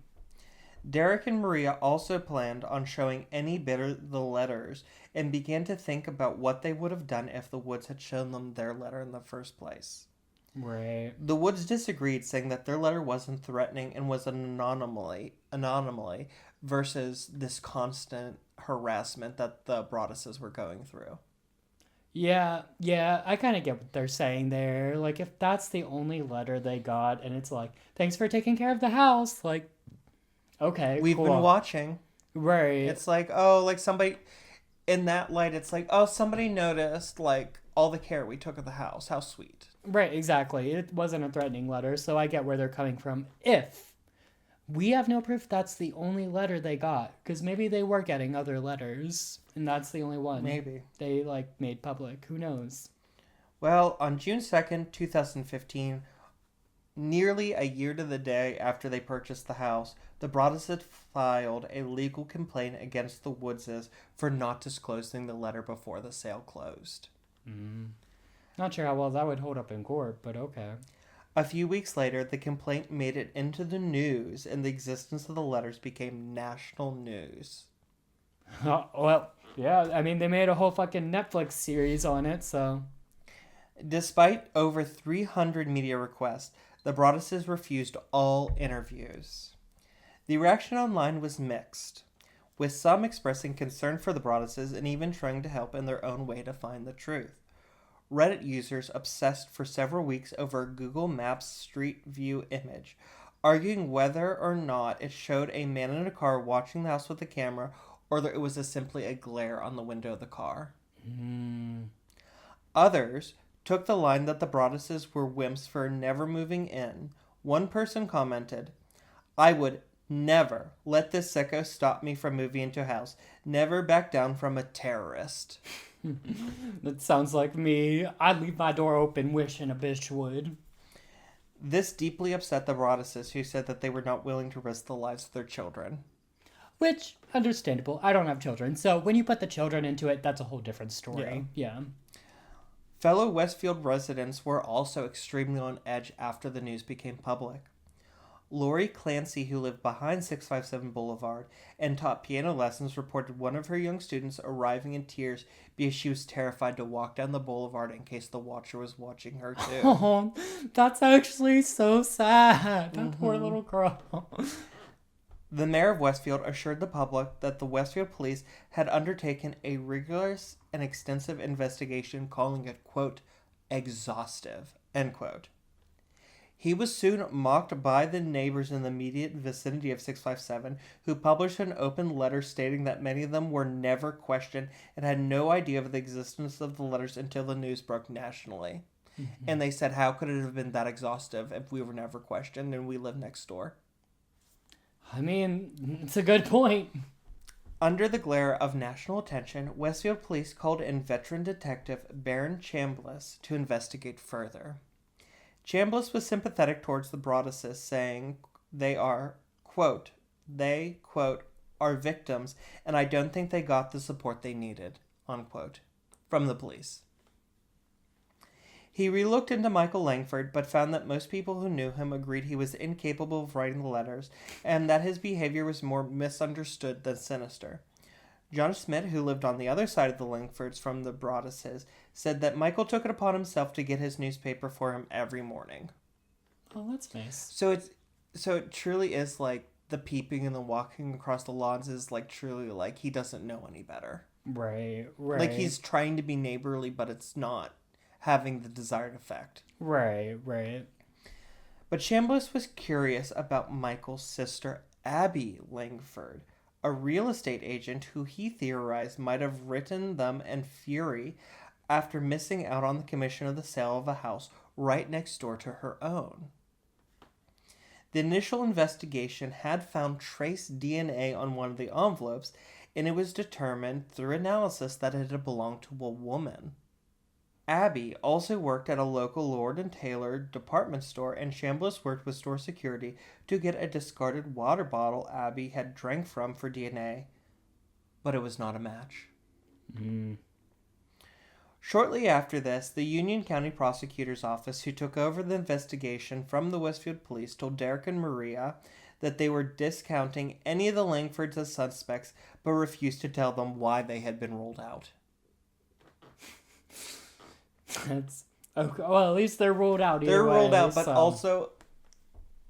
Derek and Maria also planned on showing any bidder the letters and began to think about what they would have done if the Woods had shown them their letter in the first place. Right. The Woods disagreed, saying that their letter wasn't threatening and was an anomaly versus this constant harassment that the Broadduses were going through. Yeah, I kind of get what they're saying there. Like, if that's the only letter they got and it's like, thanks for taking care of the house, like, okay, We've cool. been watching. Right. It's like, oh, like somebody, in that light, it's like, oh, somebody noticed, like, all the care we took of the house. How sweet. Right, exactly. It wasn't a threatening letter, so I get where they're coming from. If we have no proof that's the only letter they got, because maybe they were getting other letters, and that's the only one. Maybe. They, like, made public. Who knows? Well, on June 2nd, 2015, nearly a year to the day after they purchased the house, the Broadduses filed a legal complaint against the Woodses for not disclosing the letter before the sale closed. Not sure how well that would hold up in court, but okay. A few weeks later, the complaint made it into the news, and the existence of the letters became national news. Well, yeah, I mean, they made a whole fucking Netflix series on it, so... Despite over 300 media requests, the Broadduses refused all interviews. The reaction online was mixed, with some expressing concern for the Broadduses and even trying to help in their own way to find the truth. Reddit users obsessed for several weeks over Google Maps Street View image, arguing whether or not it showed a man in a car watching the house with a camera or that it was simply a glare on the window of the car. Others took the line that the Broadduses were wimps for never moving in. One person commented, "I would never let this sicko stop me from moving into a house. Never back down from a terrorist." That sounds like me. I'd leave my door open wishing a bitch would. This deeply upset the Broadduses, who said that they were not willing to risk the lives of their children. Which, understandable. I don't have children, so when you put the children into it, that's a whole different story. Yeah. Fellow Westfield residents were also extremely on edge after the news became public. Lori Clancy, who lived behind 657 Boulevard and taught piano lessons, reported one of her young students arriving in tears because she was terrified to walk down the boulevard in case the watcher was watching her too. Oh, that's actually so sad. That poor little girl. The mayor of Westfield assured the public that the Westfield police had undertaken a rigorous and extensive investigation, calling it, quote, exhaustive, end quote. He was soon mocked by the neighbors in the immediate vicinity of 657, who published an open letter stating that many of them were never questioned and had no idea of the existence of the letters until the news broke nationally. And they said, how could it have been that exhaustive if we were never questioned and we live next door? I mean, it's a good point. Under the glare of national attention, Westfield police called in veteran detective Baron Chambliss to investigate further. Chambliss was sympathetic towards the Broadduses, saying they are, quote, are victims, and I don't think they got the support they needed, unquote, from the police. He re-looked into Michael Langford, but found that most people who knew him agreed he was incapable of writing the letters, and that his behavior was more misunderstood than sinister. John Smith, who lived on the other side of the Langfords from the Broadduses, said that Michael took it upon himself to get his newspaper for him every morning. Oh, that's nice. So it truly is like the peeping and the walking across the lawns is like truly like he doesn't know any better. Right. Like he's trying to be neighborly, but it's not having the desired effect. Right. But Chambliss was curious about Michael's sister, Abby Langford, a real estate agent who he theorized might have written them in fury after missing out on the commission of the sale of a house right next door to her own. The initial investigation had found trace DNA on one of the envelopes, and it was determined through analysis that it had belonged to a woman. Abby also worked at a local Lord & Taylor department store, and Chambliss worked with store security to get a discarded water bottle Abby had drank from for DNA, but it was not a match. Shortly after this, the Union County Prosecutor's Office, who took over the investigation from the Westfield Police, told Derek and Maria that they were discounting any of the Langfords as suspects, but refused to tell them why they had been ruled out. That's okay. Well, at least they're ruled out. They're ruled out, but also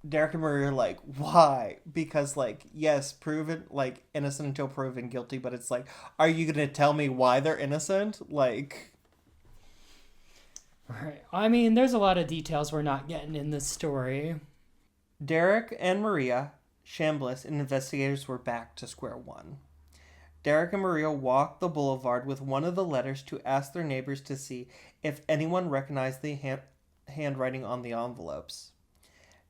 Derek and Maria are like, why? Because, like, yes, proven, like, innocent until proven guilty, but it's like, are you going to tell me why they're innocent? Like... Right. I mean, there's a lot of details we're not getting in this story. Derek and Maria, Chambliss, and investigators were back to square one. Derek and Maria walked the boulevard with one of the letters to ask their neighbors to see if anyone recognized the handwriting on the envelopes.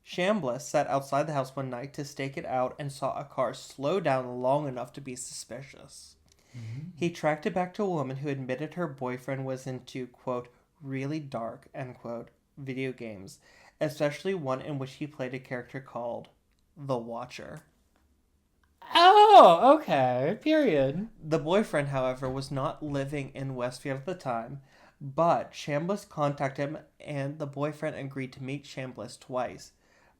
Chambliss sat outside the house one night to stake it out and saw a car slow down long enough to be suspicious. Mm-hmm. He tracked it back to a woman who admitted her boyfriend was into, quote, really dark, end quote, video games, especially one in which he played a character called The Watcher. Oh, okay. Period. The boyfriend, however, was not living in Westfield at the time, but Chambliss contacted him, and the boyfriend agreed to meet Chambliss twice,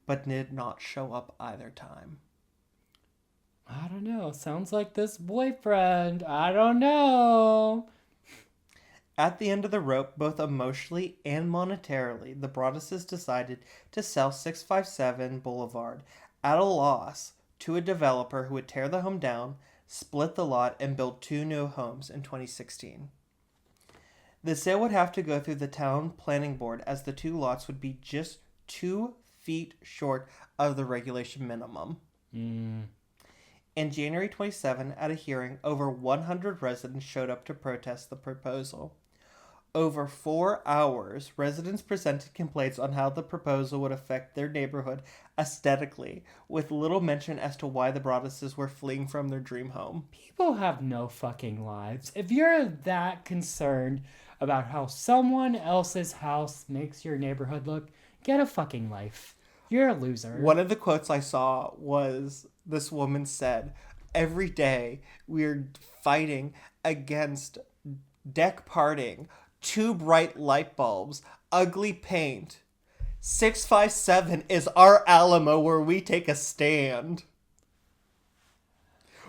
but did not show up either time. I don't know. Sounds like this boyfriend. I don't know. At the end of the rope, both emotionally and monetarily, the Broadduses decided to sell 657 Boulevard at a loss to a developer who would tear the home down, split the lot, and build 2 new homes in 2016. The sale would have to go through the town planning board, as the 2 lots would be just 2 feet short of the regulation minimum. In January 27, at a hearing, over 100 residents showed up to protest the proposal. Over 4 hours, residents presented complaints on how the proposal would affect their neighborhood aesthetically, with little mention as to why the Broadduses were fleeing from their dream home. People have no fucking lives. If you're that concerned about how someone else's house makes your neighborhood look, get a fucking life. You're a loser. One of the quotes I saw was, this woman said, every day we're fighting against deck parting, too bright light bulbs, ugly paint. 657 is our Alamo where we take a stand.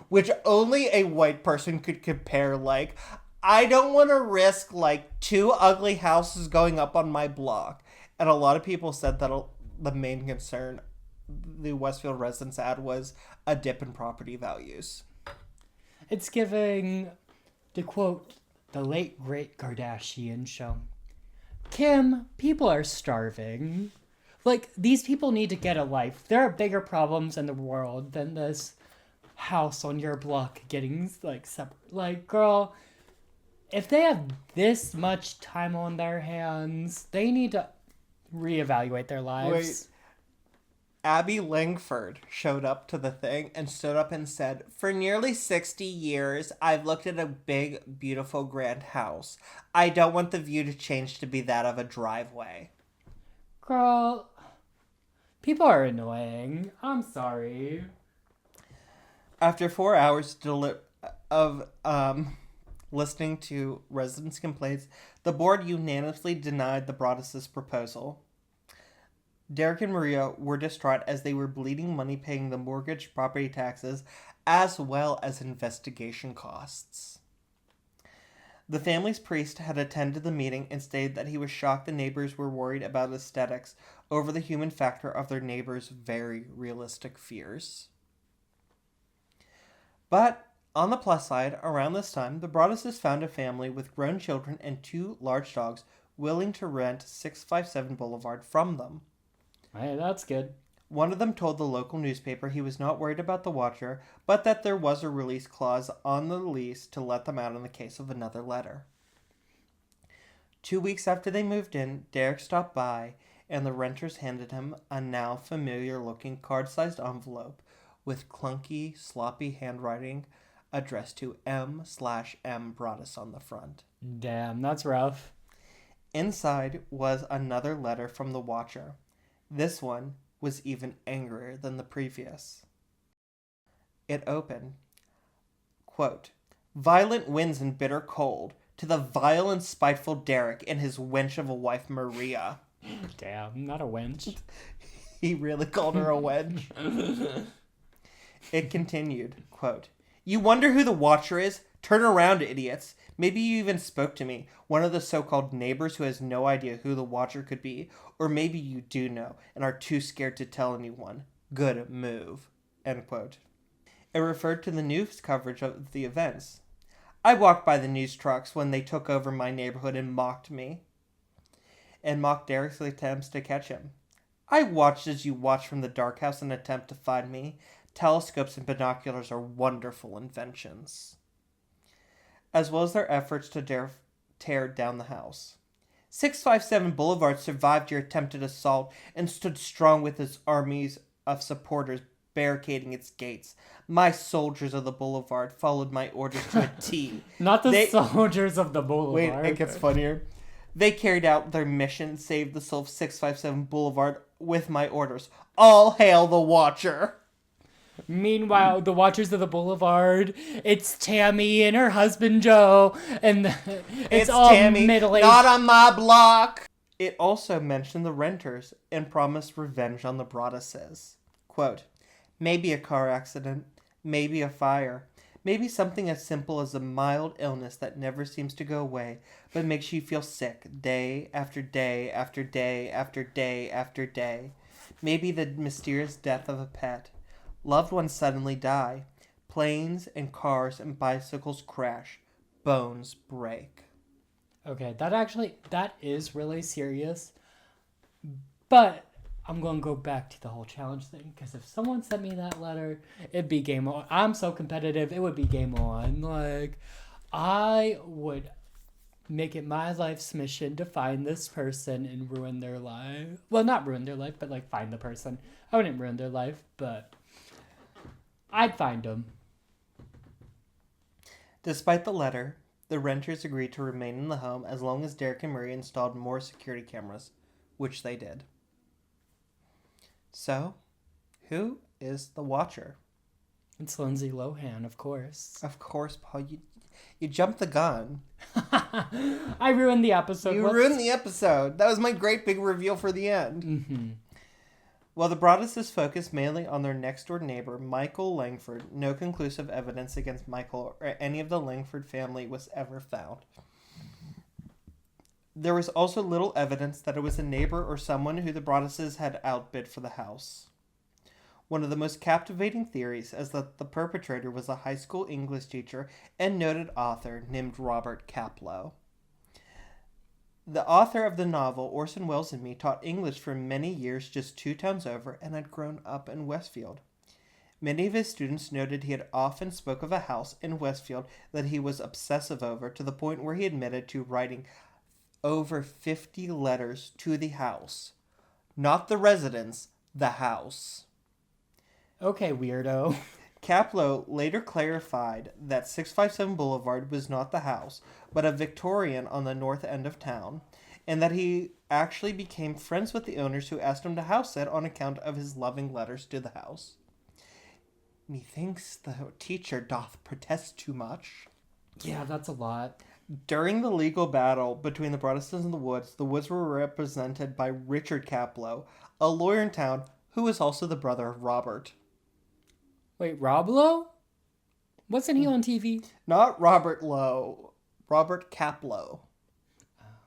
Which only a white person could compare, like, I don't want to risk, like, 2 ugly houses going up on my block. And a lot of people said that the main concern the Westfield residents had was a dip in property values. It's giving, to quote the late great Kardashian show, Kim, people are starving. Like, these people need to get a life. There are bigger problems in the world than this house on your block getting, like, separate. Like, girl, if they have this much time on their hands, they need to reevaluate their lives. Wait. Abby Langford showed up to the thing and stood up and said, for nearly 60 years, I've looked at a big, beautiful, grand house. I don't want the view to change to be that of a driveway. Girl, people are annoying. I'm sorry. After 4 hours of Listening to residents' complaints, the board unanimously denied the Broaddus' proposal. Derek and Maria were distraught as they were bleeding money paying the mortgage, property taxes, as well as investigation costs. The family's priest had attended the meeting and stated that he was shocked the neighbors were worried about aesthetics over the human factor of their neighbors' very realistic fears. But on the plus side, around this time, the Broadduses found a family with grown children and 2 large dogs willing to rent 657 Boulevard from them. Hey, that's good. One of them told the local newspaper he was not worried about the watcher, but that there was a release clause on the lease to let them out in the case of another letter. 2 weeks after they moved in, Derek stopped by, and the renters handed him a now familiar-looking card-sized envelope with clunky, sloppy handwriting addressed to M/M Broaddus on the front. Damn, that's rough. Inside was another letter from the watcher. This one was even angrier than the previous. It opened, quote, "Violent winds and bitter cold, to the vile and spiteful Derek and his wench of a wife Maria." Damn, not a wench. He really called her a wench. It continued, quote, "You wonder who the watcher is? Turn around, idiots. Maybe you even spoke to me, one of the so-called neighbors who has no idea who the watcher could be, or maybe you do know and are too scared to tell anyone. Good move." End quote. It referred to the news coverage of the events. "I walked by the news trucks when they took over my neighborhood and mocked me." And mocked Derek's attempts to catch him. "I watched as you watched from the dark house in an attempt to find me. Telescopes and binoculars are wonderful inventions." As well as their efforts to tear down the house. 657 Boulevard survived your attempted assault and stood strong with its armies of supporters barricading its gates. My soldiers of the Boulevard followed my orders to a T. Not the soldiers of the Boulevard. Wait, it gets funnier. They carried out their mission, saved the soul of 657 Boulevard with my orders. All hail the Watcher. Meanwhile, the Watchers of the Boulevard, it's Tammy and her husband Joe, and it's all Tammy, middle-aged. Not on my block. It also mentioned the renters and promised revenge on the Broadduses. Quote, "Maybe a car accident, maybe a fire, maybe something as simple as a mild illness that never seems to go away, but makes you feel sick day after day after day after day after day. Maybe the mysterious death of a pet. Loved ones suddenly die. Planes and cars and bicycles crash. Bones break." Okay, that is really serious. But I'm going to go back to the whole challenge thing, because if someone sent me that letter, it'd be game on. I'm so competitive, it would be game on. Like, I would make it my life's mission to find this person and ruin their life. Well, not ruin their life, but like find the person. I wouldn't ruin their life, but I'd find them. Despite the letter, the renters agreed to remain in the home as long as Derek and Maria installed more security cameras, which they did. So, who is the Watcher? It's Lindsay Lohan, of course. Of course, Paul. You jumped the gun. I ruined the episode. You ruined the episode. That was my great big reveal for the end. Mm-hmm. While the Broadduses focused mainly on their next-door neighbor, Michael Langford, no conclusive evidence against Michael or any of the Langford family was ever found. There was also little evidence that it was a neighbor or someone who the Broadduses had outbid for the house. One of the most captivating theories is that the perpetrator was a high school English teacher and noted author named Robert Kaplow. The author of the novel Orson Welles and Me taught English for many years just 2 towns over and had grown up in Westfield. Many of his students noted he had often spoke of a house in Westfield that he was obsessive over, to the point where he admitted to writing over 50 letters to the house. Not the residence, the house. Okay, weirdo. Kaplow later clarified that 657 Boulevard was not the house, but a Victorian on the north end of town, and that he actually became friends with the owners who asked him to house it on account of his loving letters to the house. "Methinks the teacher doth protest too much." Yeah, that's a lot. During the legal battle between the Broaddus's and the Woods were represented by Richard Caplow, a lawyer in town who was also the brother of Robert. Wait, Rob Lowe? Wasn't he on TV? Not Robert Lowe, Robert Caplow,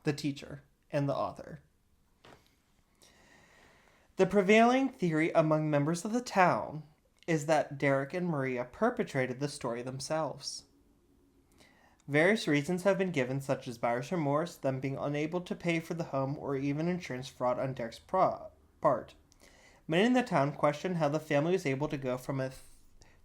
the teacher and the author. The prevailing theory among members of the town is that Derek and Maria perpetrated the story themselves. Various reasons have been given, such as buyer's remorse, them being unable to pay for the home, or even insurance fraud on Derek's part. Many in the town question how the family was able to go from a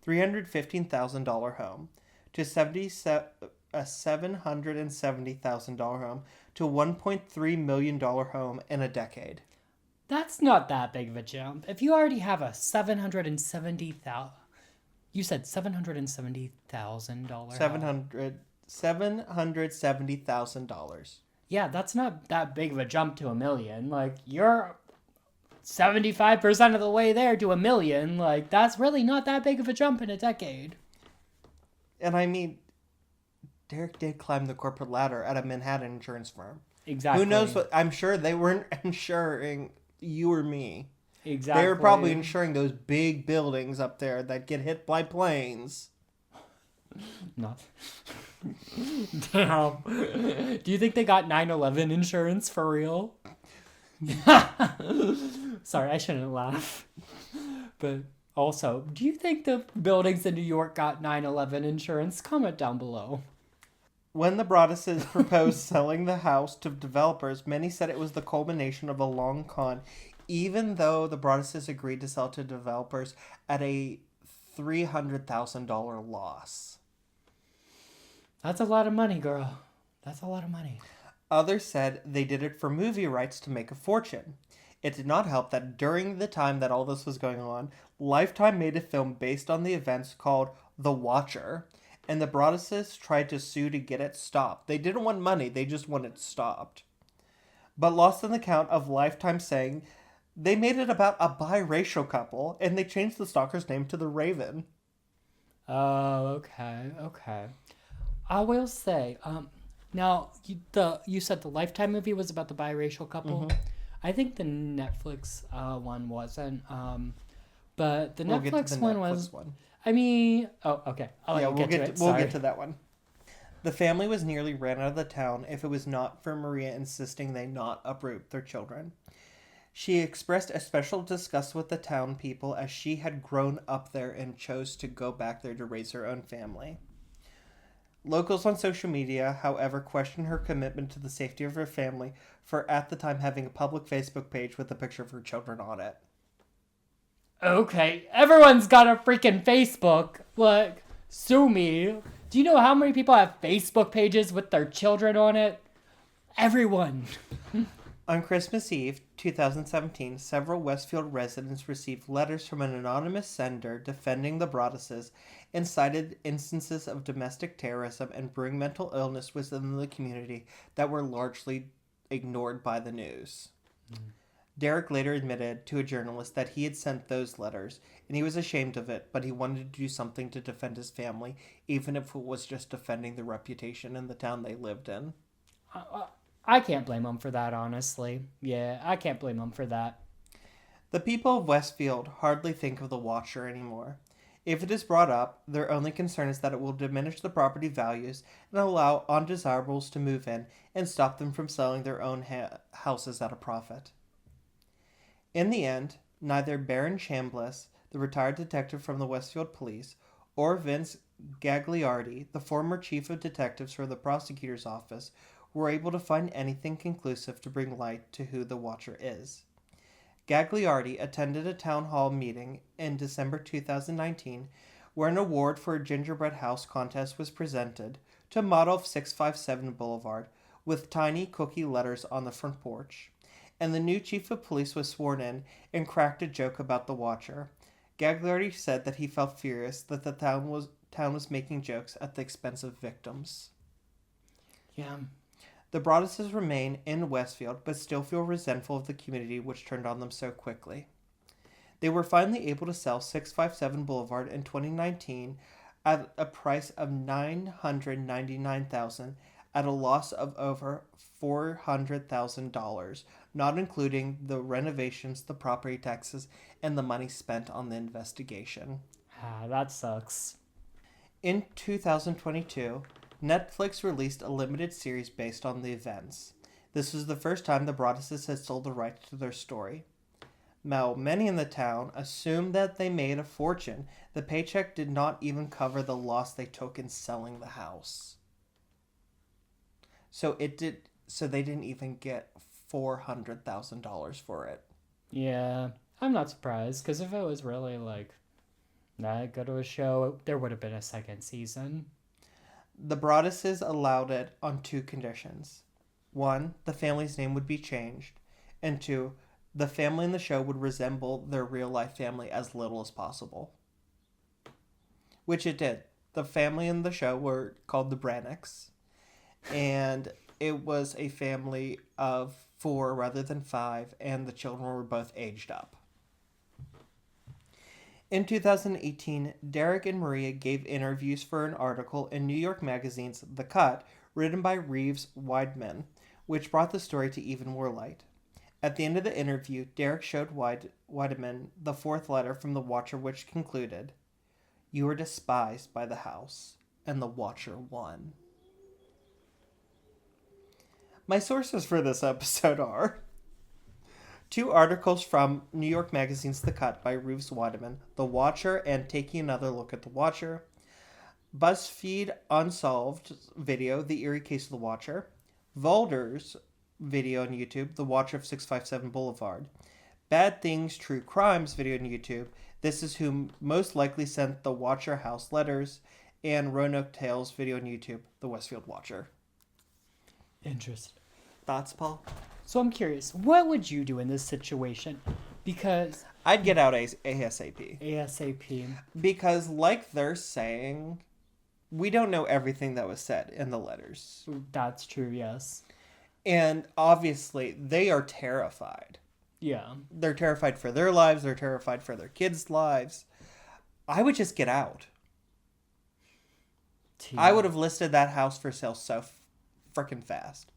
$315,000 home to a $770,000 home to a $1.3 million home in a decade. That's not that big of a jump. If you already have a 770,000, you said $770,000. $770,000. Yeah, that's not that big of a jump to $1 million. Like, you're 75% of the way there to $1 million. Like, that's really not that big of a jump in a decade. And I mean, Derek did climb the corporate ladder at a Manhattan insurance firm. Exactly. Who knows what? I'm sure they weren't insuring you or me. Exactly. They were probably insuring those big buildings up there that get hit by planes. Not. Damn. Do you think they got 9/11 insurance for real? Sorry, I shouldn't laugh. But also, do you think the buildings in New York got 9/11 insurance? Comment down below. When the Broadduses proposed selling the house to developers, many said it was the culmination of a long con, even though the Broadduses agreed to sell to developers at a $300,000 loss. That's a lot of money, girl. That's a lot of money. Others said they did it for movie rights to make a fortune. It did not help that during the time that all this was going on, Lifetime made a film based on the events called The Watcher, and the Broadduses tried to sue to get it stopped. They didn't want money, they just wanted it stopped. But lost in the count of Lifetime saying they made it about a biracial couple, and they changed the stalker's name to the Raven. Oh, okay. I will say, now you said the Lifetime movie was about the biracial couple. Mm-hmm. I think the Netflix one wasn't. But the Netflix one was. I mean, oh, okay. We'll get to that one. The family was nearly ran out of the town if it was not for Maria insisting they not uproot their children. She expressed a special disgust with the town people as she had grown up there and chose to go back there to raise her own family. Locals on social media, however, questioned her commitment to the safety of her family for at the time having a public Facebook page with a picture of her children on it. Okay, everyone's got a freaking Facebook. Like, sue me. Do you know how many people have Facebook pages with their children on it? Everyone. On Christmas Eve, 2017, several Westfield residents received letters from an anonymous sender defending the Broadduses and cited instances of domestic terrorism and brewing mental illness within the community that were largely ignored by the news. Derek later admitted to a journalist that he had sent those letters, and he was ashamed of it, but he wanted to do something to defend his family, even if it was just defending the reputation in the town they lived in. I can't blame him for that, honestly. Yeah, I can't blame him for that. The people of Westfield hardly think of the Watcher anymore. If it is brought up, their only concern is that it will diminish the property values and allow undesirables to move in and stop them from selling their own houses at a profit. In the end, neither Baron Chambliss, the retired detective from the Westfield Police, or Vince Gagliardi, the former chief of detectives for the prosecutor's office, were able to find anything conclusive to bring light to who the Watcher is. Gagliardi attended a town hall meeting in December 2019 where an award for a gingerbread house contest was presented to a model of 657 Boulevard with tiny cookie letters on the front porch. And the new chief of police was sworn in and cracked a joke about the Watcher. Gagliardi said that he felt furious that the town was making jokes at the expense of victims. Yeah. The Broadduses remain in Westfield, but still feel resentful of the community which turned on them so quickly. They were finally able to sell 657 Boulevard in 2019 at a price of $999,000 at a loss of over $400,000, not including the renovations, the property taxes, and the money spent on the investigation. Ah, that sucks. In 2022, Netflix released a limited series based on the events. This was the first time the Broadduses had sold the rights to their story. Now, many in the town assumed that they made a fortune. The paycheck did not even cover the loss they took in selling the house. So they didn't even get $400,000 for it. Yeah, I'm not surprised, because if it was really, like, that good of a show, there would have been a second season. The Broadduses allowed it on two conditions. One, the family's name would be changed. And two, the family in the show would resemble their real-life family as little as possible. Which it did. The family in the show were called the Brannocks. And it was a family of 4 rather than 5, and the children were both aged up. In 2018, Derek and Maria gave interviews for an article in New York Magazine's The Cut, written by Reeves Weidman, which brought the story to even more light. At the end of the interview, Derek showed Weidman the 4th letter from the Watcher, which concluded, "You were despised by the house, and the Watcher won." My sources for this episode are 2 articles from New York Magazine's The Cut by Reeves Weidman, The Watcher and Taking Another Look at the Watcher, BuzzFeed Unsolved video, The Eerie Case of the Watcher, Vulder's video on YouTube, The Watcher of 657 Boulevard, Bad Things True Crimes video on YouTube, This Is Who Most Likely Sent the Watcher House Letters, and Roanoke Tales video on YouTube, The Westfield Watcher. Interesting. Thoughts, Paul? So I'm curious, what would you do in this situation? Because... I'd get out ASAP. ASAP. Because, like they're saying, we don't know everything that was said in the letters. That's true, yes. And obviously, they are terrified. Yeah. They're terrified for their lives. They're terrified for their kids' lives. I would just get out. I would have listed that house for sale so freaking fast.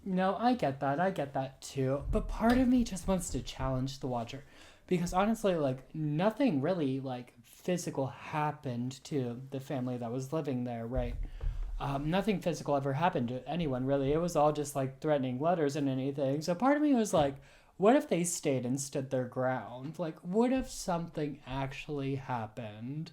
No, I get that too. But part of me just wants to challenge the Watcher. Because honestly, like, nothing really, like, physical happened to the family that was living there, right? Nothing physical ever happened to anyone, really. It was all just, like, threatening letters and anything. So part of me was like, what if they stayed and stood their ground? Like, what if something actually happened?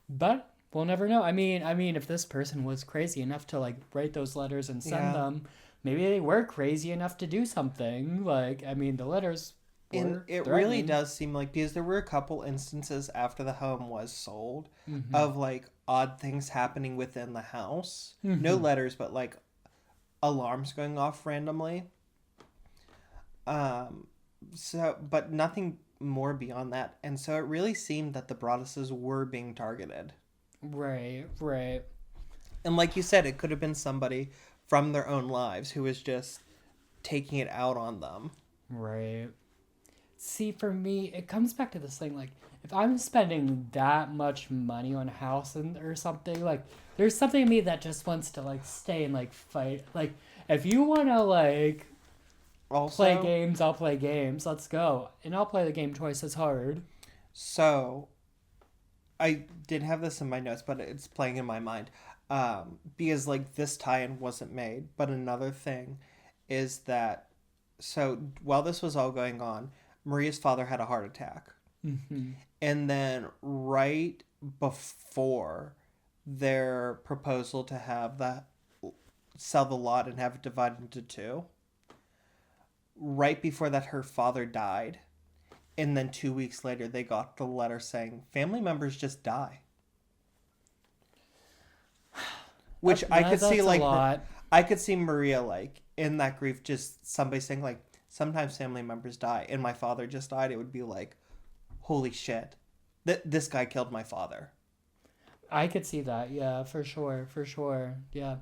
But we'll never know. I mean, if this person was crazy enough to, like, write those letters and send them, maybe they were crazy enough to do something. Like, I mean, the letters were And it really does seem like, because there were a couple instances after the home was sold of, like, odd things happening within the house. No letters, but, like, alarms going off randomly. But nothing more beyond that. And so it really seemed that the Broadduses were being targeted. Right. And like you said, it could have been somebody from their own lives who was just taking it out on them. Right. See, for me, it comes back to this thing, like, if I'm spending that much money on a house or something, like, there's something in me that just wants to, like, stay and, like, fight. Like, if you want to, like, play games, I'll play games. Let's go. And I'll play the game twice as hard. So, I did have this in my notes, but it's playing in my mind. Because, like, this tie-in wasn't made. But another thing is that, so, while this was all going on, Maria's father had a heart attack. And then right before their proposal to have sell the lot and have it divided into 2, right before that, her father died. And then 2 weeks later, they got the letter saying, family members just die. Which I could see, like, I could see Maria, like, in that grief, just somebody saying, like, sometimes family members die, and my father just died. It would be like, holy shit, this guy killed my father. I could see that, yeah, for sure, yeah.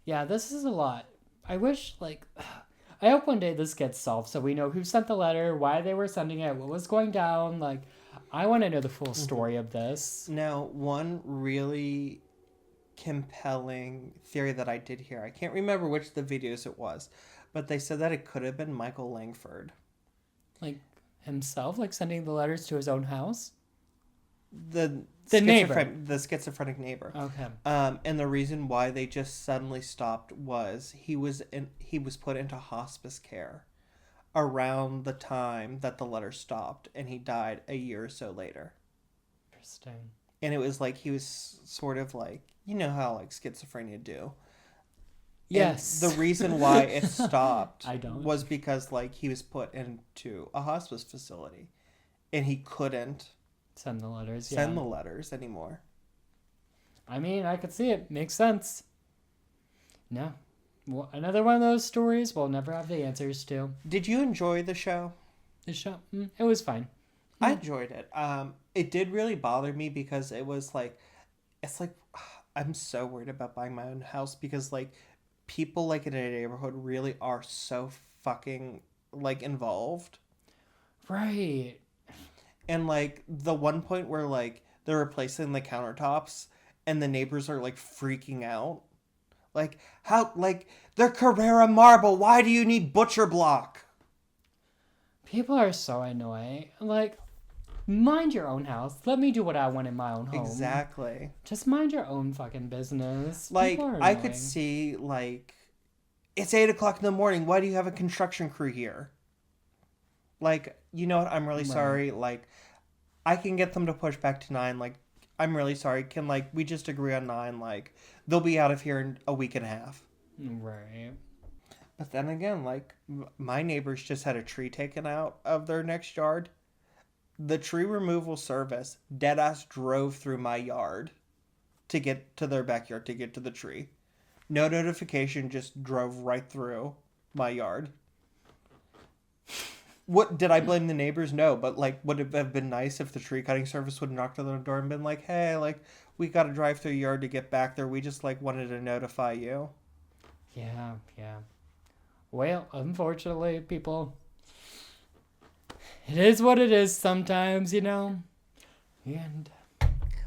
Yeah, this is a lot. I wish, like, I hope one day this gets solved so we know who sent the letter, why they were sending it, what was going down. Like, I want to know the full story of this. Now, one really compelling theory that I did hear, I can't remember which of the videos it was, but they said that it could have been Michael Langford. Like himself, like sending the letters to his own house? The neighbor. The schizophrenic neighbor. Okay. And the reason why they just suddenly stopped was he was put into hospice care around the time that the letter stopped, and he died a year or so later. Interesting. And it was like he was sort of like, you know how like schizophrenia do. Yes. And the reason why it stopped I don't. was because like he was put into a hospice facility, and he couldn't Send the letters. send the letters anymore. I mean, I could see it. Makes sense. No. Well, another one of those stories we'll never have the answers to. Did you enjoy the show? The show, it was fine. I enjoyed it. It did really bother me because it was like, it's like, I'm so worried about buying my own house because like people like in a neighborhood really are so fucking like involved. Right. And like the one point where like they're replacing the countertops and the neighbors are like freaking out. Like, how, like, they're Carrera marble. Why do you need butcher block? People are so annoying. Like, mind your own house. Let me do what I want in my own home. Exactly. Just mind your own fucking business. Like, People are I could annoying. see, like, it's 8 o'clock in the morning. Why do you have a construction crew here? Like, you know what? I'm really sorry. Like, I can get them to push back to 9. Like, I'm really sorry. Can, like, we just agree on 9? Like, they'll be out of here in a week and a half. Right. But then again, like, my neighbors just had a tree taken out of their next yard. The tree removal service deadass drove through my yard to get to their backyard, to get to the tree. No notification, just drove right through my yard. What, did I blame the neighbors? No, but like, would it have been nice if the tree cutting service would have knocked on the door and been like, hey, like, we got to drive through your yard to get back there. We just like wanted to notify you. Yeah. Well, unfortunately, people, it is what it is sometimes, you know? And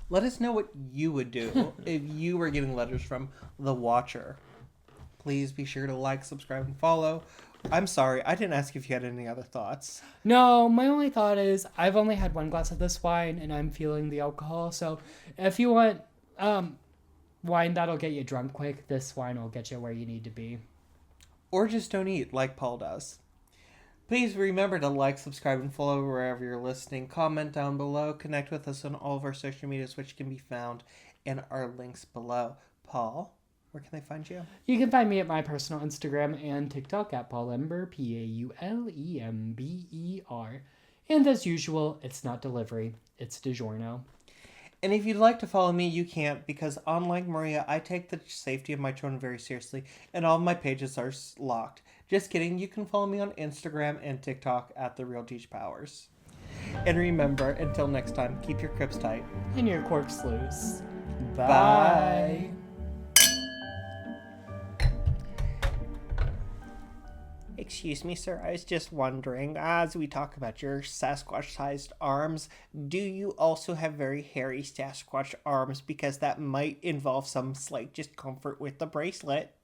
let us know what you would do if you were getting letters from the Watcher. Please be sure to like, subscribe, and follow. I'm sorry, I didn't ask if you had any other thoughts. no, my only thought is I've only had one glass of this wine and I'm feeling the alcohol. So if you want wine that'll get you drunk quick, this wine will get you where you need to be. Or just don't eat like Paul does. Please remember to like, subscribe, and follow wherever you're listening. Comment down below. Connect with us on all of our social medias, which can be found in our links below. Paul, where can they find you? You can find me at my personal Instagram and TikTok at Paulember, Paulember. And as usual, it's not delivery, it's DiGiorno. And if you'd like to follow me, you can't, because unlike Maria, I take the safety of my children very seriously, and all of my pages are locked. Just kidding, you can follow me on Instagram and TikTok at The Real Teach Powers. And remember, until next time, keep your crypts tight. And your corks loose. Bye. Excuse me, sir. I was just wondering, as we talk about your Sasquatch-sized arms, do you also have very hairy Sasquatch arms? Because that might involve some slight discomfort with the bracelet.